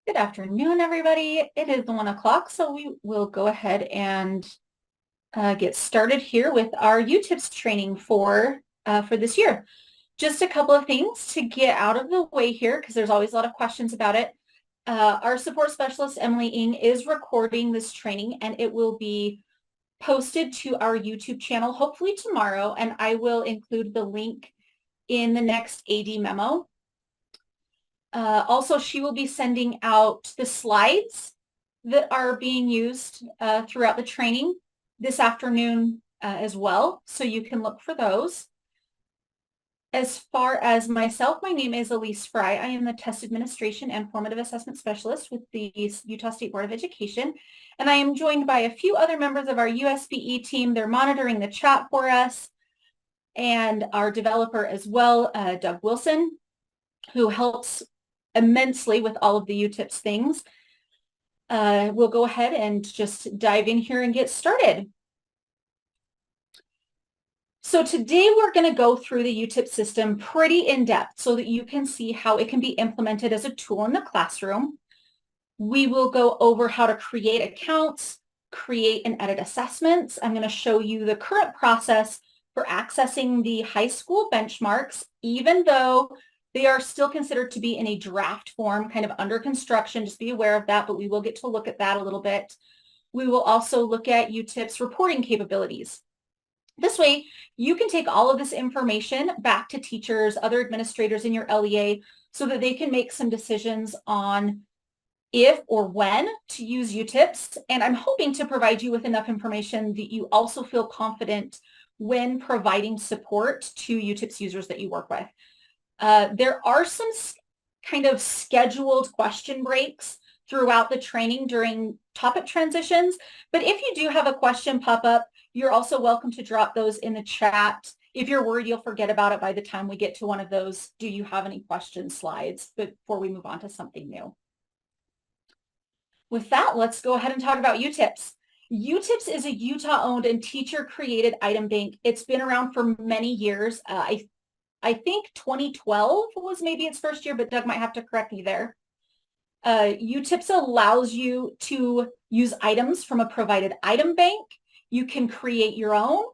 Good afternoon, everybody. It is 1 o'clock, so we will go ahead and get started here with our UTIPS training for this year. Just a couple of things to get out of the way here, because there's always a lot of questions about it. Our support specialist, Emily Ng, is recording this training, and it will be posted to our YouTube channel, hopefully tomorrow, and I will include the link in the next AD memo. Also, she will be sending out the slides that are being used throughout the training this afternoon as well, so you can look for those. As far as myself, my name is Elise Fry. I am the Test Administration and Formative Assessment Specialist with the Utah State Board of Education, and I am joined by a few other members of our USBE team. They're monitoring the chat for us, and our developer as well, Doug Wilson, who helps immensely with all of the UTIPS things. We'll go ahead and just dive in here and get started. So today we're going to go through the UTIPS system pretty in depth so that you can see how it can be implemented as a tool in the classroom. We will go over how to create accounts, create and edit assessments. I'm going to show you the current process for accessing the high school benchmarks, even though they are still considered to be in a draft form, kind of under construction. Just be aware of that, but we will get to look at that a little bit. We will also look at UTIPS reporting capabilities. This way, you can take all of this information back to teachers, other administrators in your LEA, so that they can make some decisions on if or when to use UTIPS. And I'm hoping to provide you with enough information that you also feel confident when providing support to UTIPS users that you work with. There are some kind of scheduled question breaks throughout the training during topic transitions, but if you do have a question pop up, you're also welcome to drop those in the chat. If you're worried you'll forget about it by the time we get to one of those "do you have any questions" slides before we move on to something new. With that, let's go ahead and talk about UTIPS. UTIPS is a Utah-owned and teacher-created item bank. It's been around for many years. I think 2012 was maybe its first year, but Doug might have to correct me there. UTIPS allows you to use items from a provided item bank. You can create your own.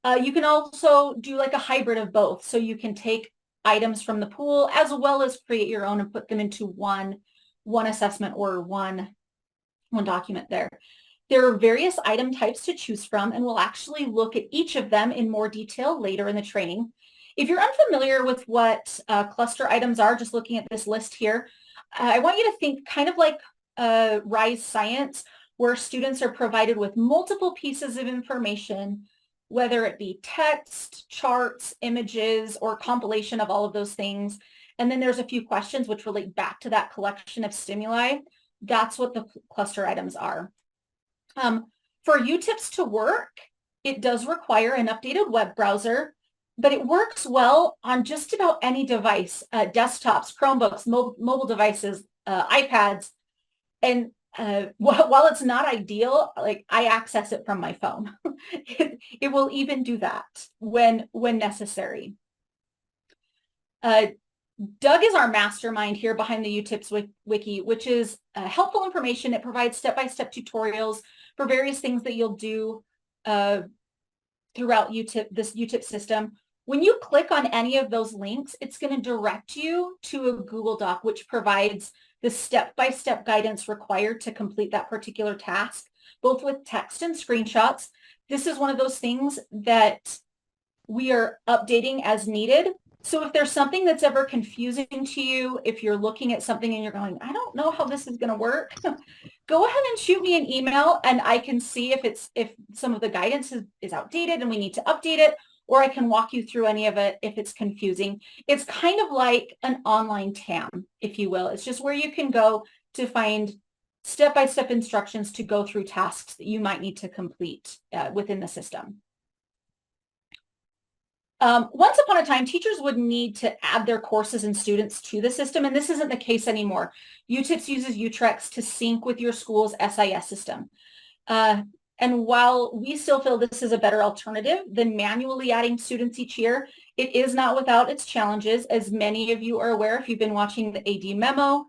You can also do like a hybrid of both. So you can take items from the pool as well as create your own and put them into one assessment or one document there. There are various item types to choose from, and we'll actually look at each of them in more detail later in the training. If you're unfamiliar with what cluster items are, just looking at this list here, I want you to think kind of like RISE Science, where students are provided with multiple pieces of information, whether it be text, charts, images, or compilation of all of those things. And then there's a few questions which relate back to that collection of stimuli. That's what the cluster items are. For UTIPS to work, it does require an updated web browser, but it works well on just about any device, desktops, Chromebooks, mobile devices, iPads. And while it's not ideal, like I access it from my phone. It will even do that when necessary. Doug is our mastermind here behind the UTIPS wiki, which is helpful information. It provides step-by-step tutorials for various things that you'll do throughout this UTIPS system. When you click on any of those links, it's going to direct you to a Google Doc, which provides the step-by-step guidance required to complete that particular task, both with text and screenshots. This is one of those things that we are updating as needed. So if there's something that's ever confusing to you, if you're looking at something and you're going, I don't know how this is going to work, go ahead and shoot me an email and I can see if some of the guidance is outdated and we need to update it, or I can walk you through any of it if it's confusing. It's kind of like an online TAM, if you will. It's just where you can go to find step-by-step instructions to go through tasks that you might need to complete within the system. Once upon a time, teachers would need to add their courses and students to the system, and this isn't the case anymore. UTIPS uses UTREX to sync with your school's SIS system. And while we still feel this is a better alternative than manually adding students each year, it is not without its challenges. As many of you are aware, if you've been watching the AD memo,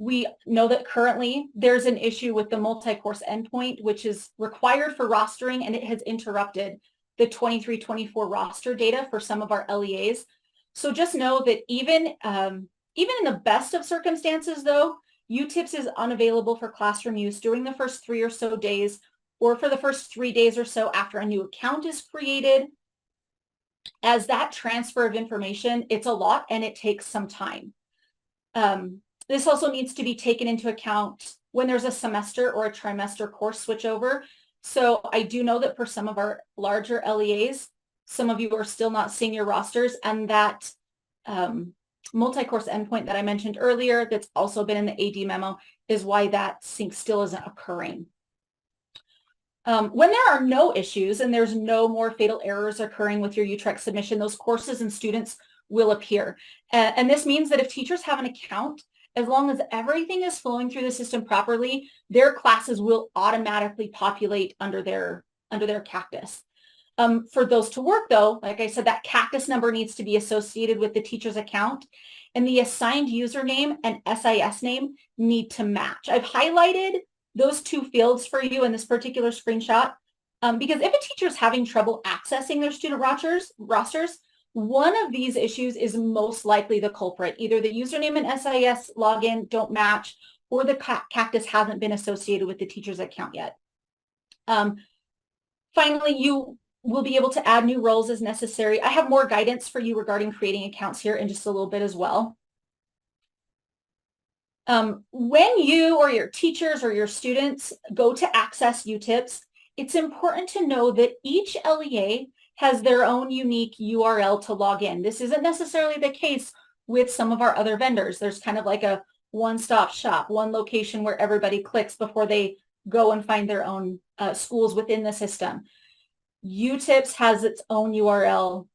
We know that currently there's an issue with the multi-course endpoint, which is required for rostering, and it has interrupted the 23-24 roster data for some of our LEAs. So just know that even in the best of circumstances, though, UTIPS is unavailable for classroom use during the first 3 or so days, or for the first 3 days or so after a new account is created. As that transfer of information, it's a lot and it takes some time. This also needs to be taken into account when there's a semester or a trimester course switchover. So I do know that for some of our larger LEAs, some of you are still not seeing your rosters, and that multi-course endpoint that I mentioned earlier that's also been in the AD memo is why that sync still isn't occurring. When there are no issues and there's no more fatal errors occurring with your UTREC submission, those courses and students will appear. And this means that if teachers have an account, as long as everything is flowing through the system properly, their classes will automatically populate under their Cactus. For those to work, though, like I said, that Cactus number needs to be associated with the teacher's account, and the assigned username and SIS name need to match. I've highlighted those 2 fields for you in this particular screenshot because if a teacher is having trouble accessing their student rosters, one of these issues is most likely the culprit. Either the username and SIS login don't match, or the Cactus hasn't been associated with the teacher's account yet. Finally, you will be able to add new roles as necessary. I have more guidance for you regarding creating accounts here in just a little bit as well. When you or your teachers or your students go to access UTIPS, it's important to know that each LEA has their own unique URL to log in. This isn't necessarily the case with some of our other vendors. There's kind of like a one-stop shop, one location where everybody clicks before they go and find their own schools within the system. UTIPS has its own URL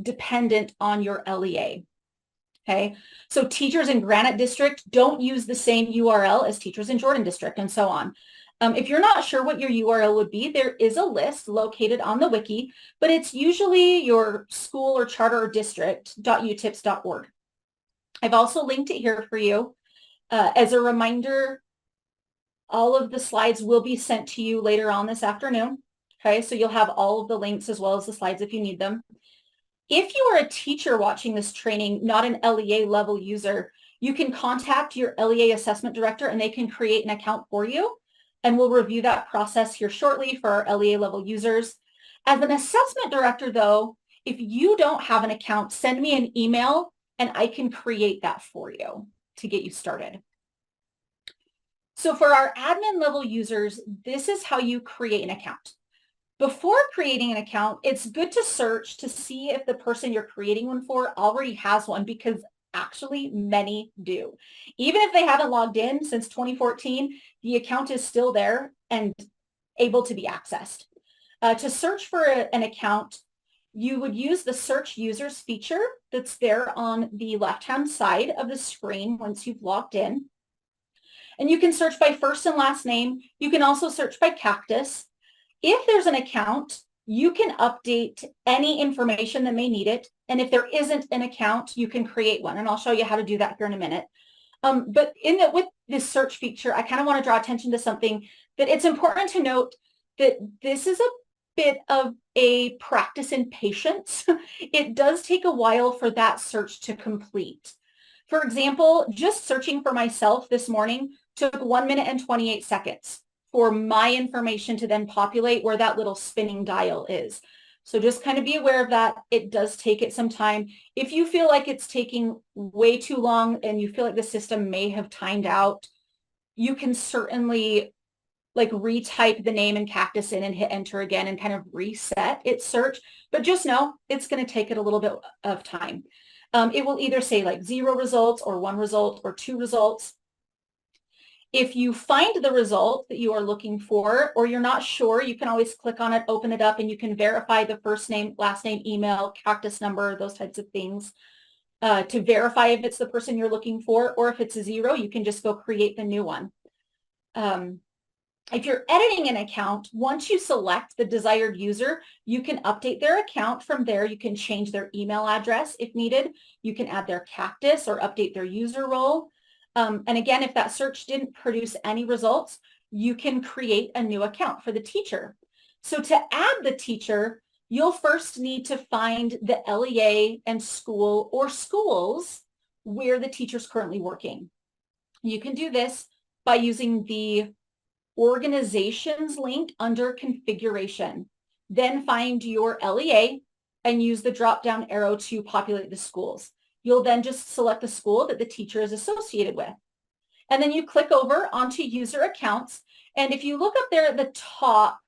dependent on your LEA. Okay, so teachers in Granite District don't use the same URL as teachers in Jordan District, and so on. If you're not sure what your URL would be, there is a list located on the wiki, but it's usually your school or charter or district.utips.org. I've also linked it here for you. As a reminder, all of the slides will be sent to you later on this afternoon. Okay, so you'll have all of the links as well as the slides if you need them. If you are a teacher watching this training, not an LEA level user, you can contact your LEA assessment director and they can create an account for you. And we'll review that process here shortly for our LEA level users. As an assessment director, though, if you don't have an account, send me an email and I can create that for you to get you started. So for our admin level users, this is how you create an account. Before creating an account, it's good to search to see if the person you're creating one for already has one, because actually many do. Even if they haven't logged in since 2014, the account is still there and able to be accessed. To search for an account, you would use the search users feature that's there on the left-hand side of the screen once you've logged in. And you can search by first and last name. You can also search by Cactus. If there's an account, you can update any information that may need it. And if there isn't an account, you can create one. And I'll show you how to do that here in a minute. But with this search feature, I kind of want to draw attention to something that it's important to note that this is a bit of a practice in patience. It does take a while for that search to complete. For example, just searching for myself this morning took 1 minute and 28 seconds for my information to then populate where that little spinning dial is. So just kind of be aware of that. It does take it some time. If you feel like it's taking way too long and you feel like the system may have timed out, you can certainly like retype the name and Cactus in and hit enter again and kind of reset its search. But just know it's going to take it a little bit of time. It will either say like 0 results or 1 result or 2 results. If you find the result that you are looking for, or you're not sure, you can always click on it, open it up, and you can verify the first name, last name, email, Cactus number, those types of things to verify if it's the person you're looking for, or if it's a 0, you can just go create the new one. If you're editing an account, once you select the desired user, you can update their account. From there, you can change their email address if needed. You can add their Cactus or update their user role. And again, if that search didn't produce any results, you can create a new account for the teacher. So to add the teacher, you'll first need to find the LEA and school or schools where the teacher's currently working. You can do this by using the organizations link under configuration. Then find your LEA and use the drop-down arrow to populate the schools. You'll then just select the school that the teacher is associated with. And then you click over onto user accounts. And if you look up there at the top,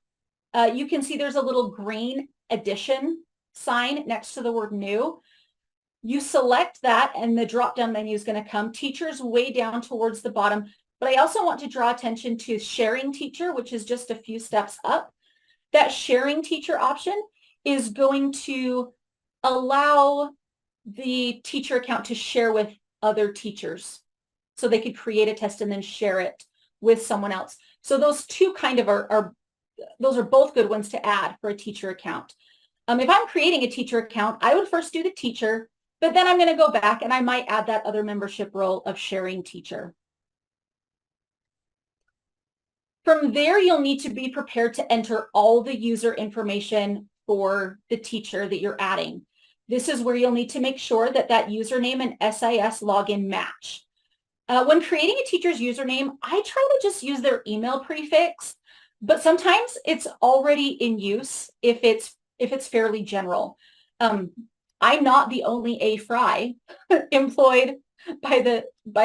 you can see there's a little green addition sign next to the word new. You select that and the drop-down menu is going to come. Teachers way down towards the bottom. But I also want to draw attention to sharing teacher, which is just a few steps up. That sharing teacher option is going to allow the teacher account to share with other teachers. So they could create a test and then share it with someone else. So those two kind of those are both good ones to add for a teacher account. If I'm creating a teacher account, I would first do the teacher, but then I'm going to go back and I might add that other membership role of sharing teacher. From there, you'll need to be prepared to enter all the user information for the teacher that you're adding. This is where you'll need to make sure that that username and SIS login match. When creating a teacher's username, I try to just use their email prefix, but sometimes it's already in use if it's fairly general. I'm not the only A. Fry employed by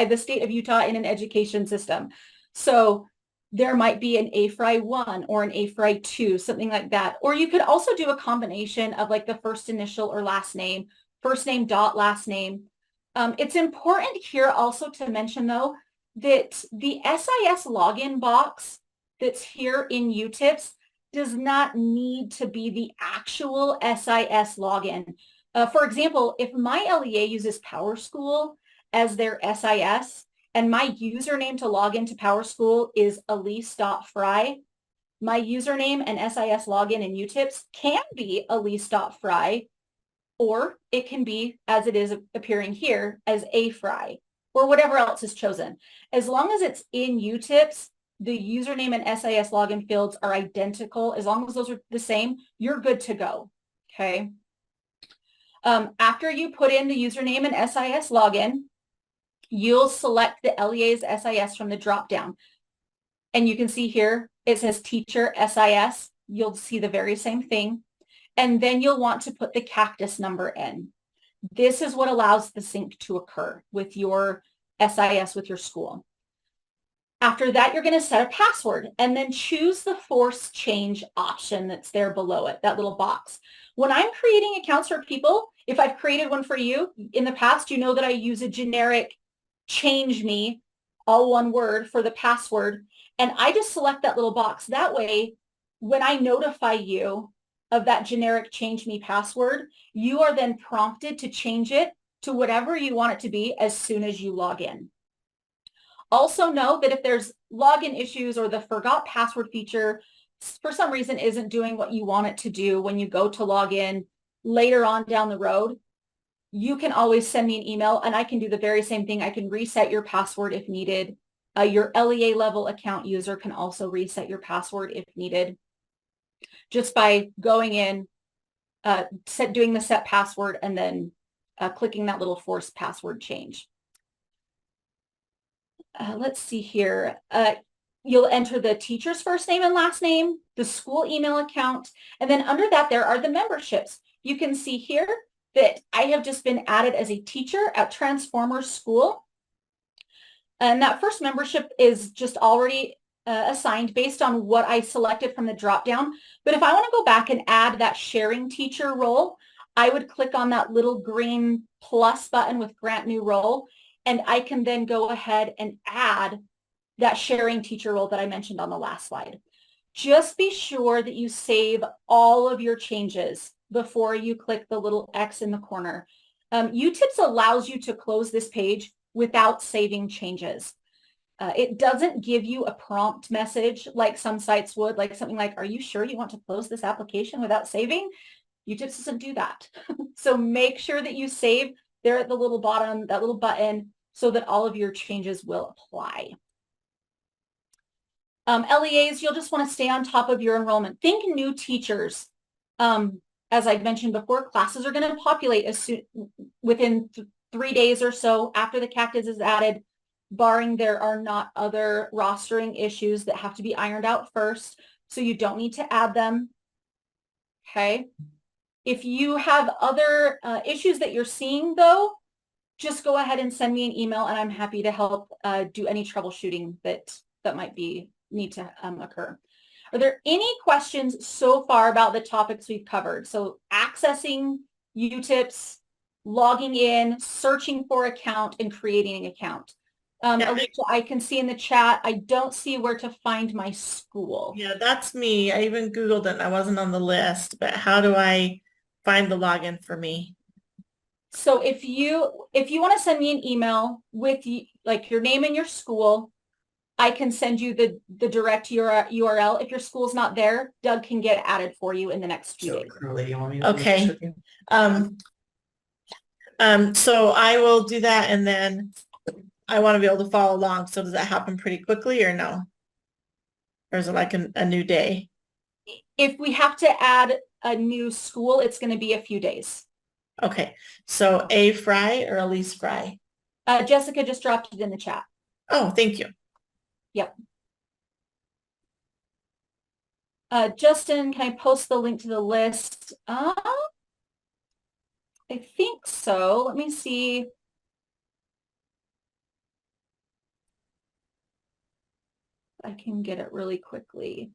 the state of Utah in an education system. So there might be an A. Fry 1 or an A. Fry 2, something like that. Or you could also do a combination of like the first initial or last name, first name dot last name. It's important here also to mention, though, that the SIS login box that's here in UTIPS does not need to be the actual SIS login. For example, if my LEA uses PowerSchool as their SIS and my username to log into PowerSchool is elise.fry, my username and SIS login in UTIPS can be elise.fry, or it can be, as it is appearing here, as A. Fry, or whatever else is chosen. As long as it's in UTIPS, the username and SIS login fields are identical. As long as those are the same, you're good to go, okay? After you put in the username and SIS login, you'll select the LEA's SIS from the drop-down. And you can see here, it says teacher SIS. You'll see the very same thing. And then you'll want to put the cactus number in. This is what allows the sync to occur with your SIS with your school. After that, you're going to set a password and then choose the force change option that's there below it, that little box. When I'm creating accounts for people, if I've created one for you in the past, you know that I use a generic change me, all one word, for the password. And I just select that little box. That way, when I notify you of that generic change me password, you are then prompted to change it to whatever you want it to be as soon as you log in. Also know that if there's login issues or the forgot password feature for some reason isn't doing what you want it to do when you go to log in later on down the road, you can always send me an email and I can do the very same thing. I can reset your password if needed. Your LEA level account user can also reset your password if needed, just by going in, doing the set password and then clicking that little force password change. Let's see here. You'll enter the teacher's first name and last name, the school email account, and then under that there are the memberships. You can see here that I have just been added as a teacher at Transformers School. And that first membership is just already assigned based on what I selected from the drop-down. But if I want to go back and add that sharing teacher role, I would click on that little green plus button with grant new role, and I can then go ahead and add that sharing teacher role that I mentioned on the last slide. Just be sure that you save all of your changes before you click the little X in the corner. UTIPS allows you to close this page without saving changes. It doesn't give you a prompt message like some sites would, like something like, are you sure you want to close this application without saving? UTIPS doesn't do that. So make sure that you save there at the little bottom, that little button, so that all of your changes will apply. LEAs, you'll just want to stay on top of your enrollment. Think new teachers. As I mentioned before, classes are going to populate within 3 days or so after the cactus is added, barring there are not other rostering issues that have to be ironed out first. So you don't need to add them. Okay. If you have other issues that you're seeing, though, just go ahead and send me an email, and I'm happy to help do any troubleshooting that might need to occur. Are there any questions so far about the topics we've covered? So accessing UTIPS, logging in, searching for account, and creating an account. Alicia, I can see in the chat, I don't see where to find my school. Yeah, that's me. I even Googled it and I wasn't on the list, but how do I find the login for me? So if you want to send me an email with like your name and your school, I can send you the direct URL. If your school's not there, Doug can get added for you in the next few days. Okay. So I will do that, and then I want to be able to follow along. So does that happen pretty quickly or no? Or is it like a new day? If we have to add a new school, it's going to be a few days. Okay. So A Fry or Elise Fry? Jessica just dropped it in the chat. Oh, thank you. Yep. Justin, can I post the link to the list? I think so. Let me see. I can get it really quickly.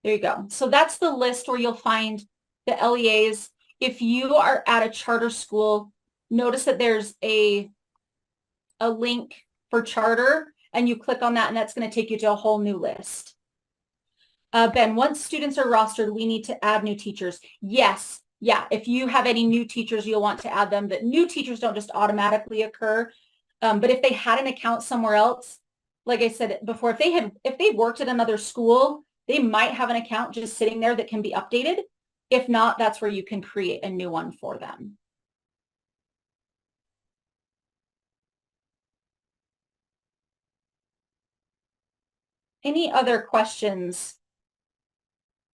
There you go. So that's the list where you'll find the LEAs. If you are at a charter school, notice that there's a link for charter, and you click on that, and that's going to take you to a whole new list. Ben, once students are rostered, we need to add new teachers. Yes. Yeah. If you have any new teachers, you'll want to add them. But new teachers don't just automatically occur. But if they had an account somewhere else, like I said before, if they worked at another school, they might have an account just sitting there that can be updated. If not, that's where you can create a new one for them. Any other questions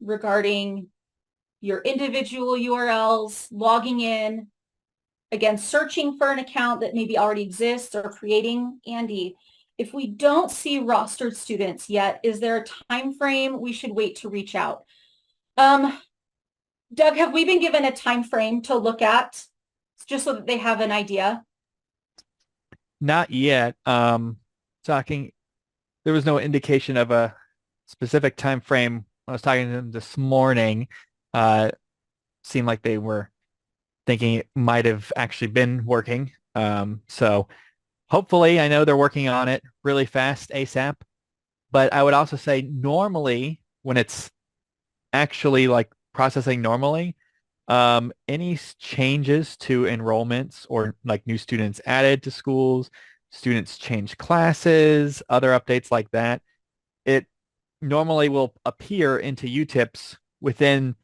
regarding your individual URLs, logging in, again, searching for an account that maybe already exists, or creating? Andy, if we don't see rostered students yet, is there a time frame we should wait to reach out? Doug, have we been given a time frame to look at, just so that they have an idea? Not yet. There was no indication of a specific time frame. I was talking to them this morning. Seemed like they were thinking it might have actually been working. So hopefully, I know they're working on it really fast, ASAP. But I would also say normally when it's actually like processing normally, any changes to enrollments or like new students added to schools, students change classes, other updates like that, it normally will appear into UTIPS within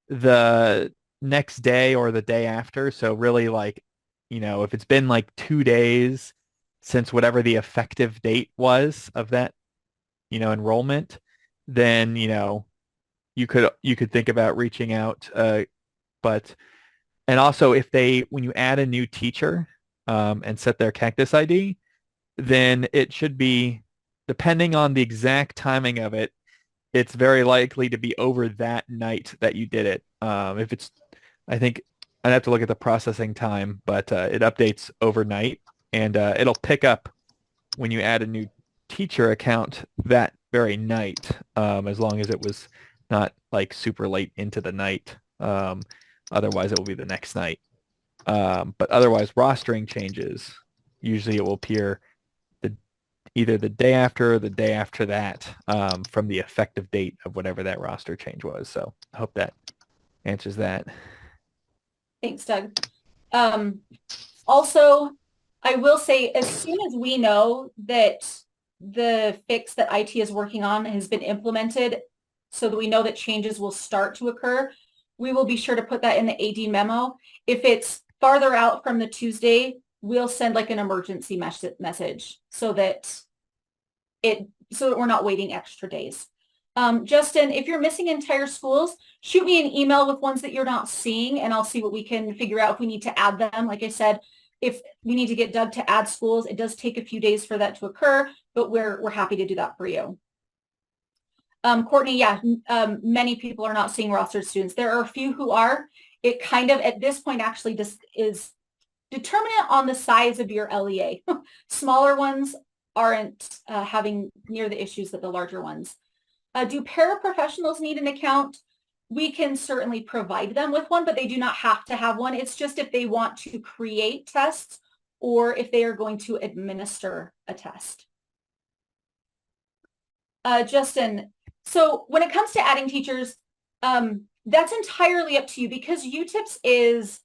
the next day or the day after. So really like, if it's been like 2 days since whatever the effective date was of that, enrollment, then, you could think about reaching out. And also when you add a new teacher and set their Cactus ID, then it should be, depending on the exact timing of it, it's very likely to be over that night that you did it. I think I'd have to look at the processing time, but it updates overnight, and it'll pick up when you add a new teacher account that very night, as long as it was not like super late into the night. Otherwise, it will be the next night. But otherwise, rostering changes, usually it will appear either the day after or the day after that, from the effective date of whatever that roster change was. So I hope that answers that. Thanks, Doug. Also, I will say, as soon as we know that the fix that IT is working on has been implemented, so that we know that changes will start to occur, we will be sure to put that in the AD memo. If it's farther out from the Tuesday, we'll send like an emergency message so that we're not waiting extra days. Justin, if you're missing entire schools, shoot me an email with ones that you're not seeing, and I'll see what we can figure out if we need to add them. Like I said, if we need to get Doug to add schools, it does take a few days for that to occur, but we're happy to do that for you. Courtney, yeah, many people are not seeing rostered students. There are a few who are. It kind of, at this point, actually just is determinant on the size of your LEA. Smaller ones aren't having near the issues that the larger ones. Do paraprofessionals need an account? We can certainly provide them with one, but they do not have to have one. It's just if they want to create tests or if they are going to administer a test. Justin, so when it comes to adding teachers, that's entirely up to you, because UTIPS is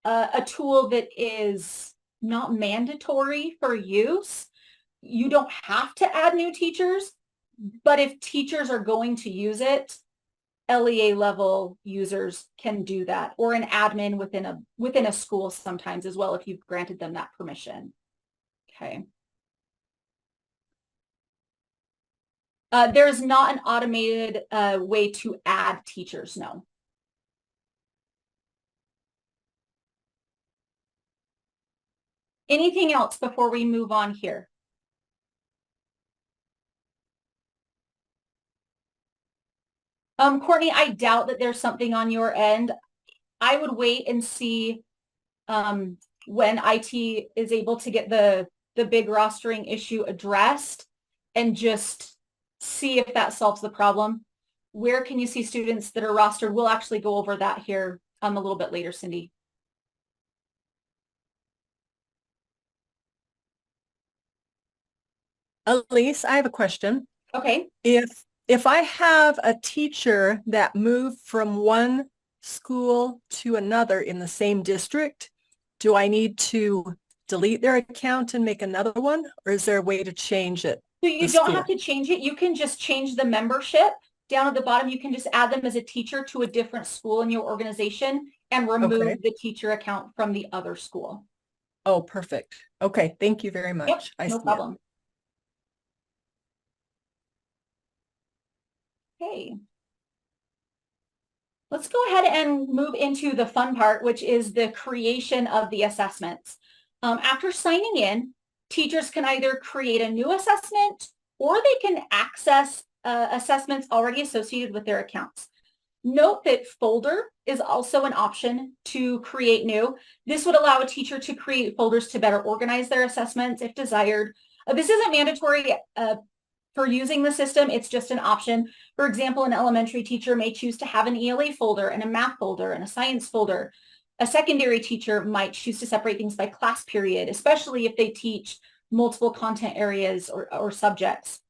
a tool that is not mandatory for use. You don't have to add new teachers, but if teachers are going to use it, LEA level users can do that, or an admin within a school sometimes as well, if you've granted them that permission. Okay. There's not an automated way to add teachers, no. Anything else before we move on here? Courtney, I doubt that there's something on your end. I would wait and see when IT is able to get the big rostering issue addressed, and just see if that solves the problem. Where can you see students that are rostered? We'll actually go over that here a little bit later, Cindy. Elise, I have a question. Okay. If I have a teacher that moved from one school to another in the same district, do I need to delete their account and make another one, or is there a way to change it? So you don't have to change it. You can just change the membership. Down at the bottom, you can just add them as a teacher to a different school in your organization and remove the teacher account from the other school. Oh, perfect. Okay, thank you very much. Yep, no problem. Okay. Let's go ahead and move into the fun part, which is the creation of the assessments. After signing in, teachers can either create a new assessment or they can access assessments already associated with their accounts. Note that folder is also an option to create new. This would allow a teacher to create folders to better organize their assessments if desired. This isn't mandatory for using the system, it's just an option. For example, an elementary teacher may choose to have an ELA folder and a math folder and a science folder. A secondary teacher might choose to separate things by class period, especially if they teach multiple content areas or subjects.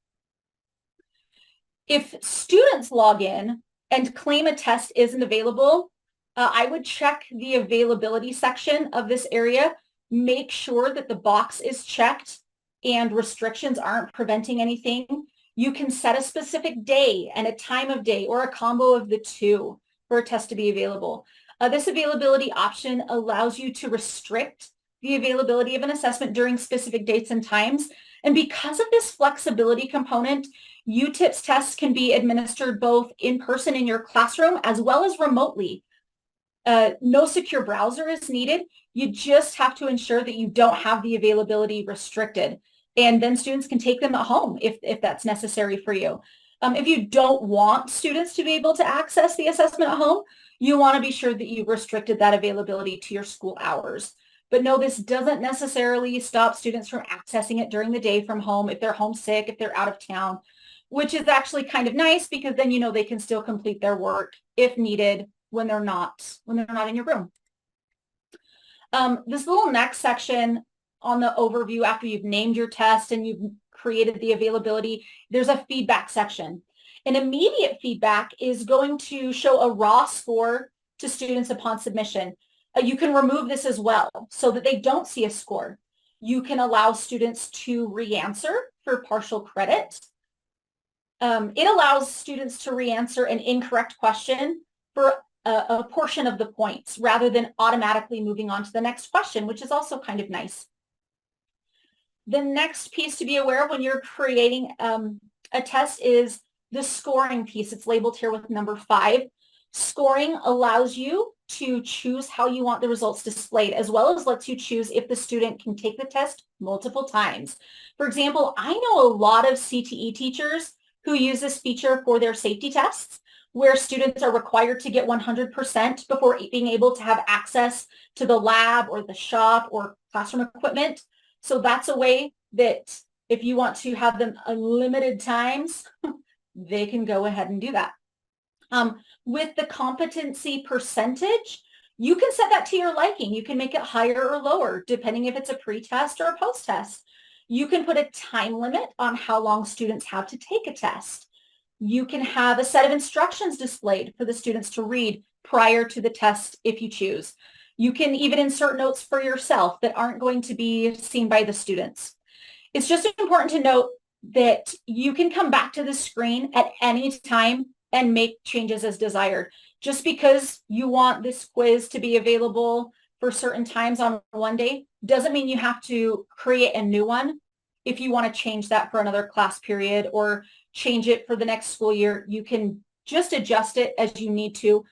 If students log in and claim a test isn't available, I would check the availability section of this area. Make sure that the box is checked and restrictions aren't preventing anything. You can set a specific day and a time of day or a combo of the two for a test to be available. This availability option allows you to restrict the availability of an assessment during specific dates and times. And because of this flexibility component, UTIPS tests can be administered both in person in your classroom as well as remotely. No secure browser is needed. You just have to ensure that you don't have the availability restricted. And then students can take them at home if that's necessary for you. If you don't want students to be able to access the assessment at home, you want to be sure that you've restricted that availability to your school hours. But no, this doesn't necessarily stop students from accessing it during the day from home if they're homesick, if they're out of town, which is actually kind of nice, because then you know they can still complete their work if needed when they're not in your room. This little next section on the overview, after you've named your test and you've created the availability, there's a feedback section. An immediate feedback is going to show a raw score to students upon submission. You can remove this as well so that they don't see a score. You can allow students to re-answer for partial credit. It allows students to re-answer an incorrect question for a portion of the points rather than automatically moving on to the next question, which is also kind of nice. The next piece to be aware of when you're creating a test is the scoring piece. It's labeled here with number 5. Scoring allows you to choose how you want the results displayed, as well as lets you choose if the student can take the test multiple times. For example, I know a lot of CTE teachers who use this feature for their safety tests, where students are required to get 100% before being able to have access to the lab or the shop or classroom equipment. So that's a way that if you want to have them unlimited times, they can go ahead and do that. With the competency percentage, you can set that to your liking. You can make it higher or lower, depending if it's a pre-test or a post-test. You can put a time limit on how long students have to take a test. You can have a set of instructions displayed for the students to read prior to the test if you choose. You can even insert notes for yourself that aren't going to be seen by the students. It's just important to note that you can come back to the screen at any time and make changes as desired. Just because you want this quiz to be available for certain times on one day doesn't mean you have to create a new one. If you want to change that for another class period or change it for the next school year, you can just adjust it as you need to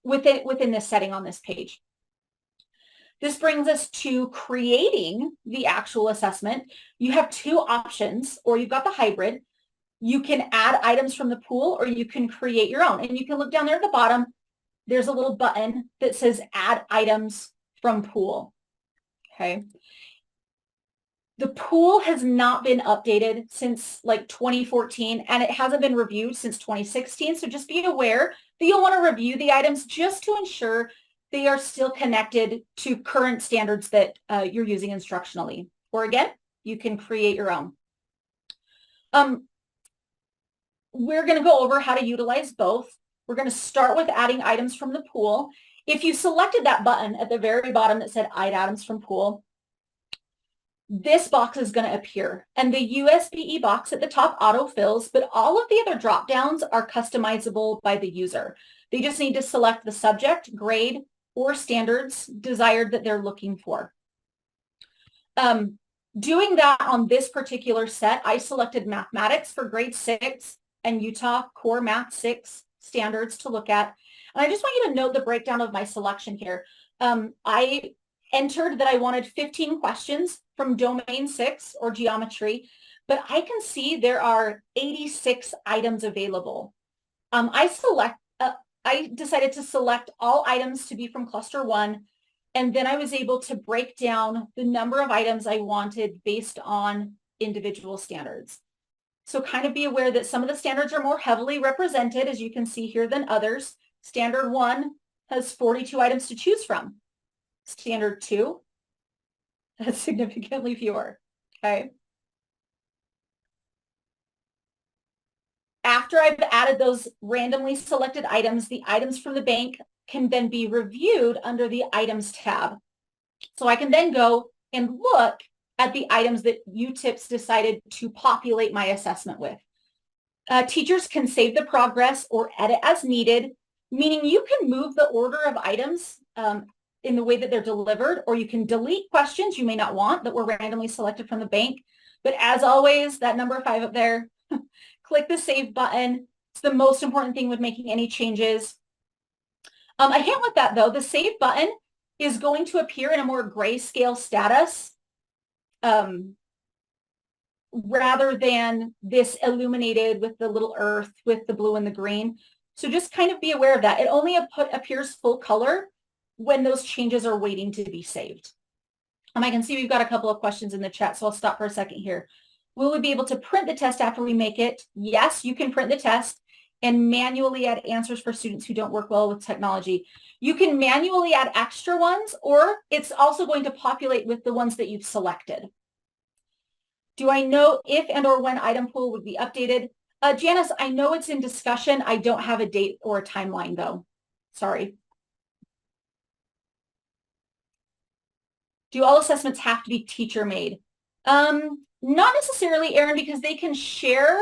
within this setting on this page. This brings us to creating the actual assessment. You have 2 options, or you've got the hybrid. You can add items from the pool, or you can create your own. And you can look down there at the bottom. There's a little button that says add items from pool. Okay. The pool has not been updated since like 2014, and it hasn't been reviewed since 2016. So just be aware that you'll want to review the items just to ensure they are still connected to current standards that you're using instructionally. Or again, you can create your own. We're going to go over how to utilize both. We're going to start with adding items from the pool. If you selected that button at the very bottom that said add items from pool, this box is going to appear, and the USBE box at the top auto-fills, but all of the other drop-downs are customizable by the user. They just need to select the subject, grade, or standards desired that they're looking for. Doing that on this particular set, I selected mathematics for grade 6 and Utah Core Math 6 standards to look at. And I just want you to note the breakdown of my selection here. I entered that I wanted 15 questions from domain 6 or geometry, but I can see there are 86 items available. I decided to select all items to be from cluster 1, and then I was able to break down the number of items I wanted based on individual standards. So kind of be aware that some of the standards are more heavily represented, as you can see here, than others. Standard 1 has 42 items to choose from. Standard 2 has significantly fewer, okay? After I've added those randomly selected items, the items from the bank can then be reviewed under the items tab. So I can then go and look at the items that UTIPS decided to populate my assessment with. Teachers can save the progress or edit as needed, meaning you can move the order of items in the way that they're delivered, or you can delete questions you may not want that were randomly selected from the bank. But as always, that number 5 up there, click the save button. It's the most important thing with making any changes. A hint with that though, the save button is going to appear in a more grayscale status rather than this illuminated with the little earth with the blue and the green. So just kind of be aware of that. It only appears full color when those changes are waiting to be saved. I can see we've got a couple of questions in the chat, so I'll stop for a second here. Will we be able to print the test after we make it? Yes, you can print the test and manually add answers for students who don't work well with technology. You can manually add extra ones, or it's also going to populate with the ones that you've selected. Do I know if and or when item pool would be updated? Janice, I know it's in discussion. I don't have a date or a timeline though. Sorry. Do all assessments have to be teacher made? Not necessarily, Erin, because they can share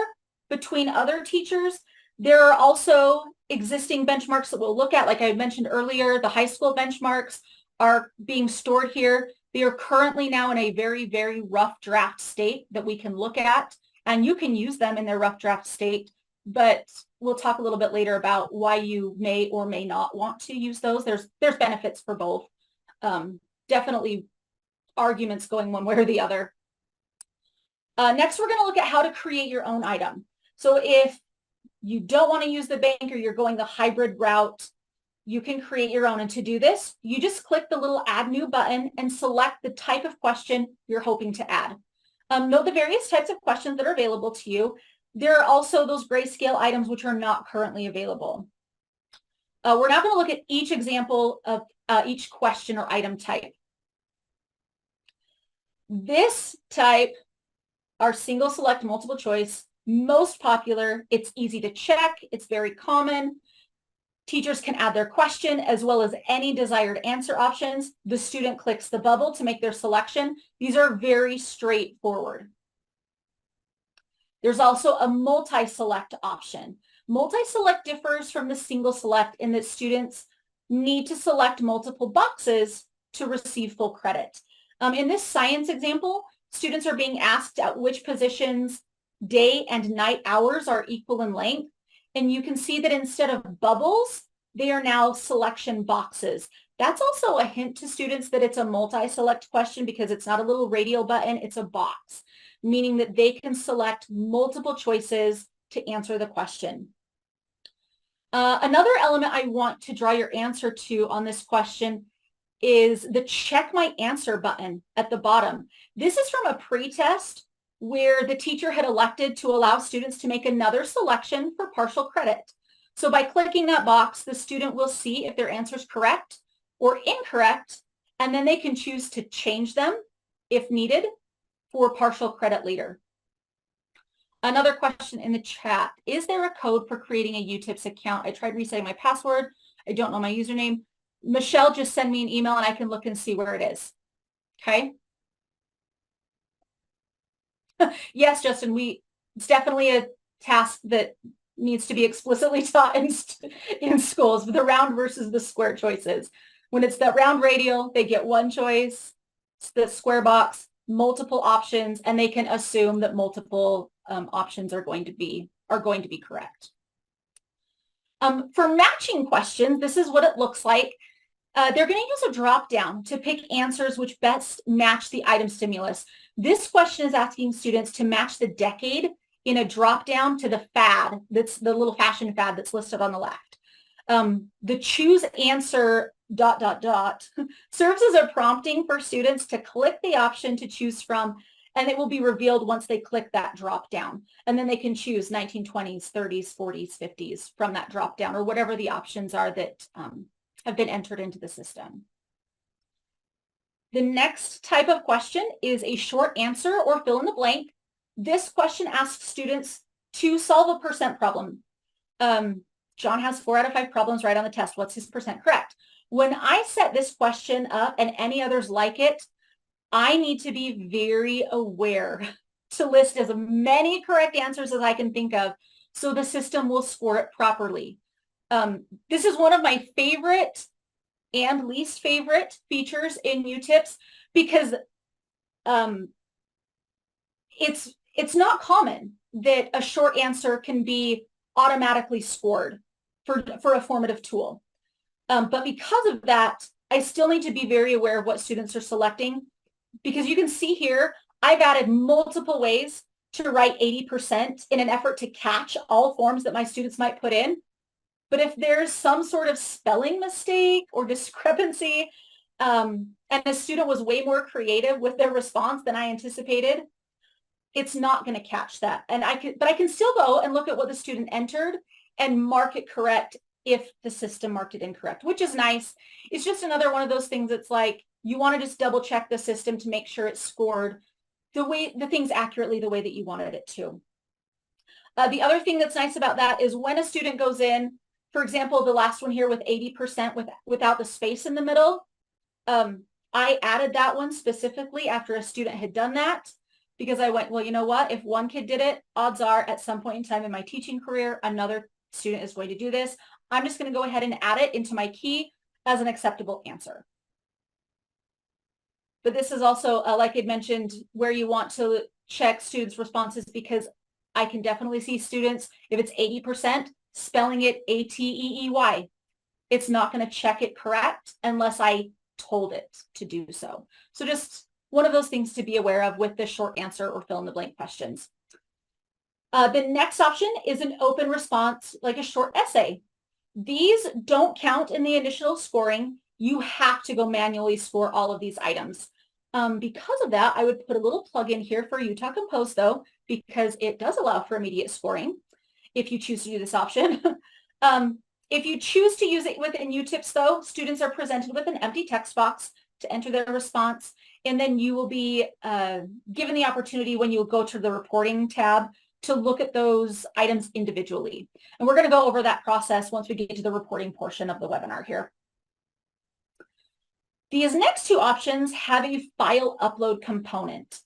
between other teachers. There are also existing benchmarks that we'll look at. Like I mentioned earlier, the high school benchmarks are being stored here. They are currently now in a very, very rough draft state that we can look at, and you can use them in their rough draft state, but we'll talk a little bit later about why you may or may not want to use those. There's benefits for both. Definitely arguments going one way or the other. Next, we're going to look at how to create your own item. So if you don't want to use the bank or you're going the hybrid route, you can create your own. And to do this, you just click the little add new button and select the type of question you're hoping to add. Note the various types of questions that are available to you. There are also those grayscale items which are not currently available. We're now going to look at each example of each question or item type. This type are single select multiple choice, most popular. It's easy to check. It's very common. Teachers can add their question as well as any desired answer options. The student clicks the bubble to make their selection. These are very straightforward. There's also a multi-select option. Multi-select differs from the single select in that students need to select multiple boxes to receive full credit. In this science example, students are being asked at which positions day and night hours are equal in length. And you can see that instead of bubbles, they are now selection boxes. That's also a hint to students that it's a multi-select question because it's not a little radio button, it's a box, meaning that they can select multiple choices to answer the question. Another element I want to draw your answer to on this question is the check my answer button at the bottom. This is from a pretest where the teacher had elected to allow students to make another selection for partial credit. So by clicking that box, the student will see if their answer is correct or incorrect, and then they can choose to change them if needed for partial credit later. Another question in the chat, is there a code for creating a UTIPS account? I tried resetting my password. I don't know my username. Michelle, just send me an email and I can look and see where it is. Okay. Yes, Justin, it's definitely a task that needs to be explicitly taught in schools, the round versus the square choices. When it's that round radial, they get one choice, it's the square box, multiple options, and they can assume that multiple options are going to be correct. For matching questions, this is what it looks like. They're going to use a drop down to pick answers which best match the item stimulus. This question is asking students to match the decade in a drop down to the fad, that's the little fashion fad that's listed on the left. The choose answer ... serves as a prompting for students to click the option to choose from, and it will be revealed once they click that drop down. And then they can choose 1920s, 30s, 40s, 50s from that drop down, or whatever the options are that have been entered into the system. The next type of question is a short answer or fill in the blank. This question asks students to solve a percent problem. John has 4 out of 5 problems right on the test. What's his percent correct? When I set this question up and any others like it, I need to be very aware to list as many correct answers as I can think of so the system will score it properly. This is one of my favorite and least favorite features in UTIPS because it's not common that a short answer can be automatically scored for a formative tool. But because of that, I still need to be very aware of what students are selecting, because you can see here, I've added multiple ways to write 80% in an effort to catch all forms that my students might put in. But if there's some sort of spelling mistake or discrepancy, and the student was way more creative with their response than I anticipated, it's not going to catch that. And I can still go and look at what the student entered and mark it correct if the system marked it incorrect, which is nice. It's just another one of those things that's like, you want to just double check the system to make sure it's scored the things accurately the way that you wanted it to. The other thing that's nice about that is when a student goes in, for example, the last one here with 80% without the space in the middle, I added that one specifically after a student had done that. because I went, well, you know what? If one kid did it, odds are at some point in time in my teaching career, another student is going to do this. I'm just going to go ahead and add it into my key as an acceptable answer. But this is also, like I mentioned, where you want to check students' responses, because I can definitely see students, if it's 80%, spelling it A-T-E-E-Y. It's not going to check it correct unless I told it to do so. So just one of those things to be aware of with the short answer or fill in the blank questions. The next option is an open response, like a short essay. These don't count in the initial scoring. You have to go manually score all of these items. Because of that, I would put a little plug in here for Utah Compose, though, because it does allow for immediate scoring if you choose to do this option. If you choose to use it within UTIPS, though, students are presented with an empty text box to enter their response, and then you will be given the opportunity when you go to the reporting tab to look at those items individually. And we're going to go over that process once we get to the reporting portion of the webinar here. These next two options have a file upload component.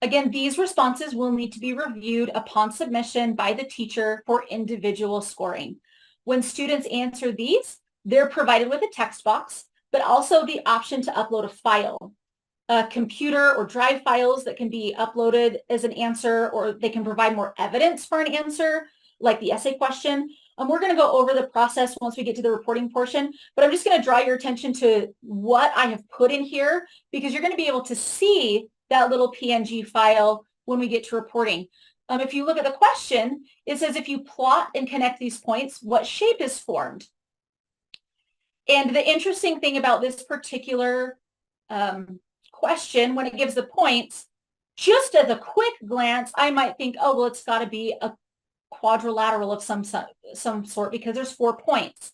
Again, these responses will need to be reviewed upon submission by the teacher for individual scoring. When students answer these, they're provided with a text box, but also the option to upload a file, a computer or drive files that can be uploaded as an answer, or they can provide more evidence for an answer, like the essay question. We're going to go over the process once we get to the reporting portion, but I'm just going to draw your attention to what I have put in here, because you're going to be able to see that little PNG file when we get to reporting. If you look at the question, it says if you plot and connect these points, what shape is formed? And the interesting thing about this particular question, when it gives the points, just as a quick glance, I might think, oh, well, it's got to be a quadrilateral of some sort, because there's 4 points.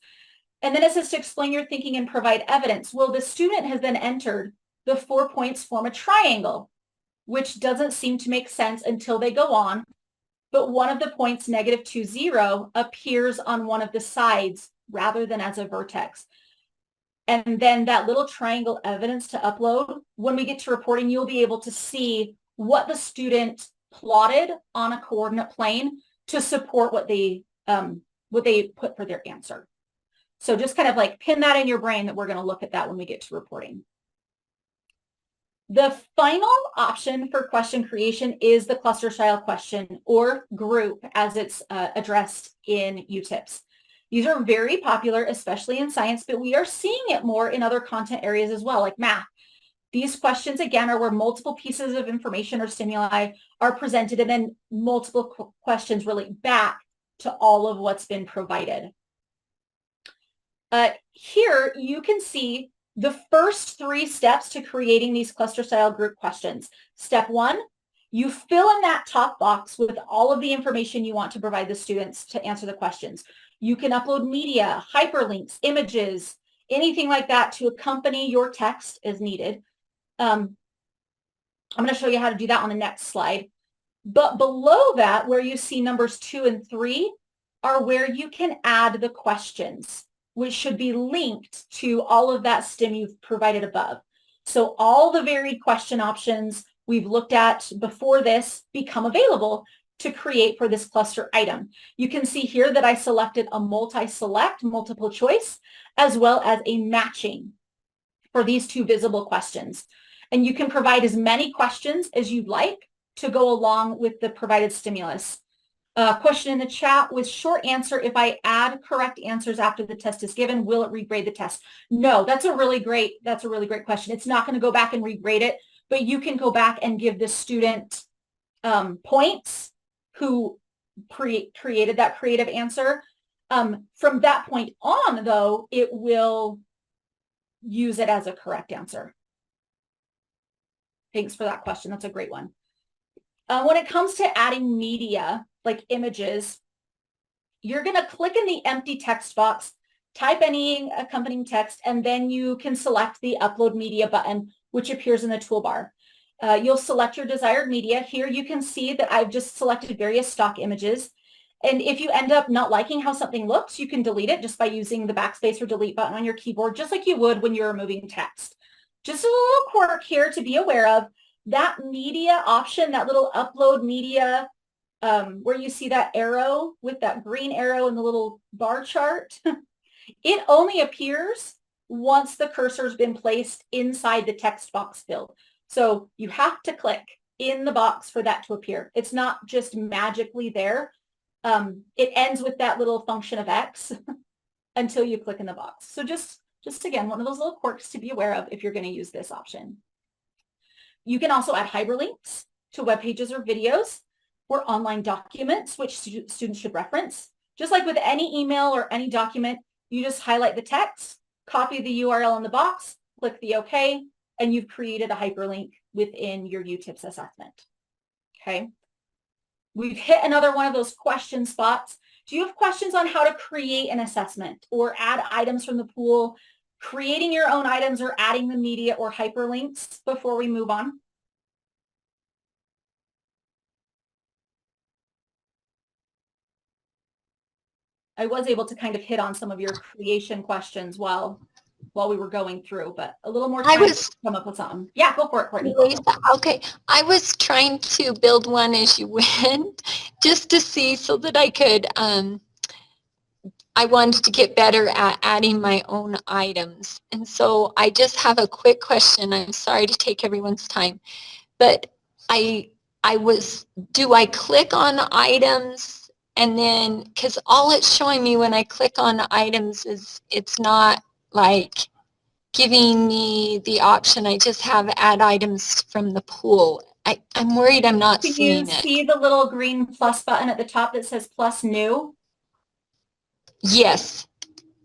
And then it says to explain your thinking and provide evidence. Well, the student has then entered the 4 points form a triangle, which doesn't seem to make sense until they go on. But one of the points, -2, 0, appears on one of the sides rather than as a vertex. And then that little triangle evidence to upload, when we get to reporting, you'll be able to see what the student plotted on a coordinate plane to support what they put for their answer. So just kind of like pin that in your brain that we're going to look at that when we get to reporting. The final option for question creation is the cluster style question, or group as it's addressed in UTIPS. These are very popular, especially in science, but we are seeing it more in other content areas as well, like math. These questions, again, are where multiple pieces of information or stimuli are presented, and then multiple questions relate back to all of what's been provided. Here, you can see the first 3 steps to creating these cluster style group questions. Step 1, you fill in that top box with all of the information you want to provide the students to answer the questions. You can upload media, hyperlinks, images, anything like that to accompany your text as needed. I'm going to show you how to do that on the next slide. But below that, where you see numbers 2 and 3, are where you can add the questions, which should be linked to all of that STEM you've provided above. So all the varied question options we've looked at before this become available to create for this cluster item. You can see here that I selected a multi-select, multiple choice, as well as a matching for these 2 visible questions. And you can provide as many questions as you'd like to go along with the provided stimulus. Question in the chat with short answer: if I add correct answers after the test is given, will it regrade the test? No, that's a really great question. It's not going to go back and regrade it, but you can go back and give the student points who created that creative answer. From that point on, though, it will use it as a correct answer. Thanks for that question. That's a great one. When it comes to adding media, like images, you're going to click in the empty text box, type any accompanying text, and then you can select the Upload Media button, which appears in the toolbar. You'll select your desired media. Here you can see that I've just selected various stock images. And if you end up not liking how something looks, you can delete it just by using the backspace or delete button on your keyboard, just like you would when you're removing text. Just a little quirk here to be aware of. that media option, that little upload media, where you see that arrow with that green arrow and the little bar chart, it only appears once the cursor's been placed inside the text box field. So you have to click in the box for that to appear. It's not just magically there. It ends with that little function of X until you click in the box. So just again, one of those little quirks to be aware of if you're going to use this option. You can also add hyperlinks to web pages or videos or online documents, which students should reference. Just like with any email or any document, you just highlight the text, copy the URL in the box, click the OK, and you've created a hyperlink within your UTIPS assessment. Okay. We've hit another one of those question spots. Do you have questions on how to create an assessment or add items from the pool, creating your own items or adding the media or hyperlinks before we move on? I was able to kind of hit on some of your creation questions while we were going through, but a little more time to come up with something. Yeah, go for it, Courtney. Okay, I was trying to build one as you went, just to see so that I could, I wanted to get better at adding my own items. And so I just have a quick question. I'm sorry to take everyone's time, but do I click on items? And then, because all it's showing me when I click on items is it's not like giving me the option. I just have add items from the pool. I'm worried I'm not seeing it. Can you see the little green plus button at the top that says plus new? Yes.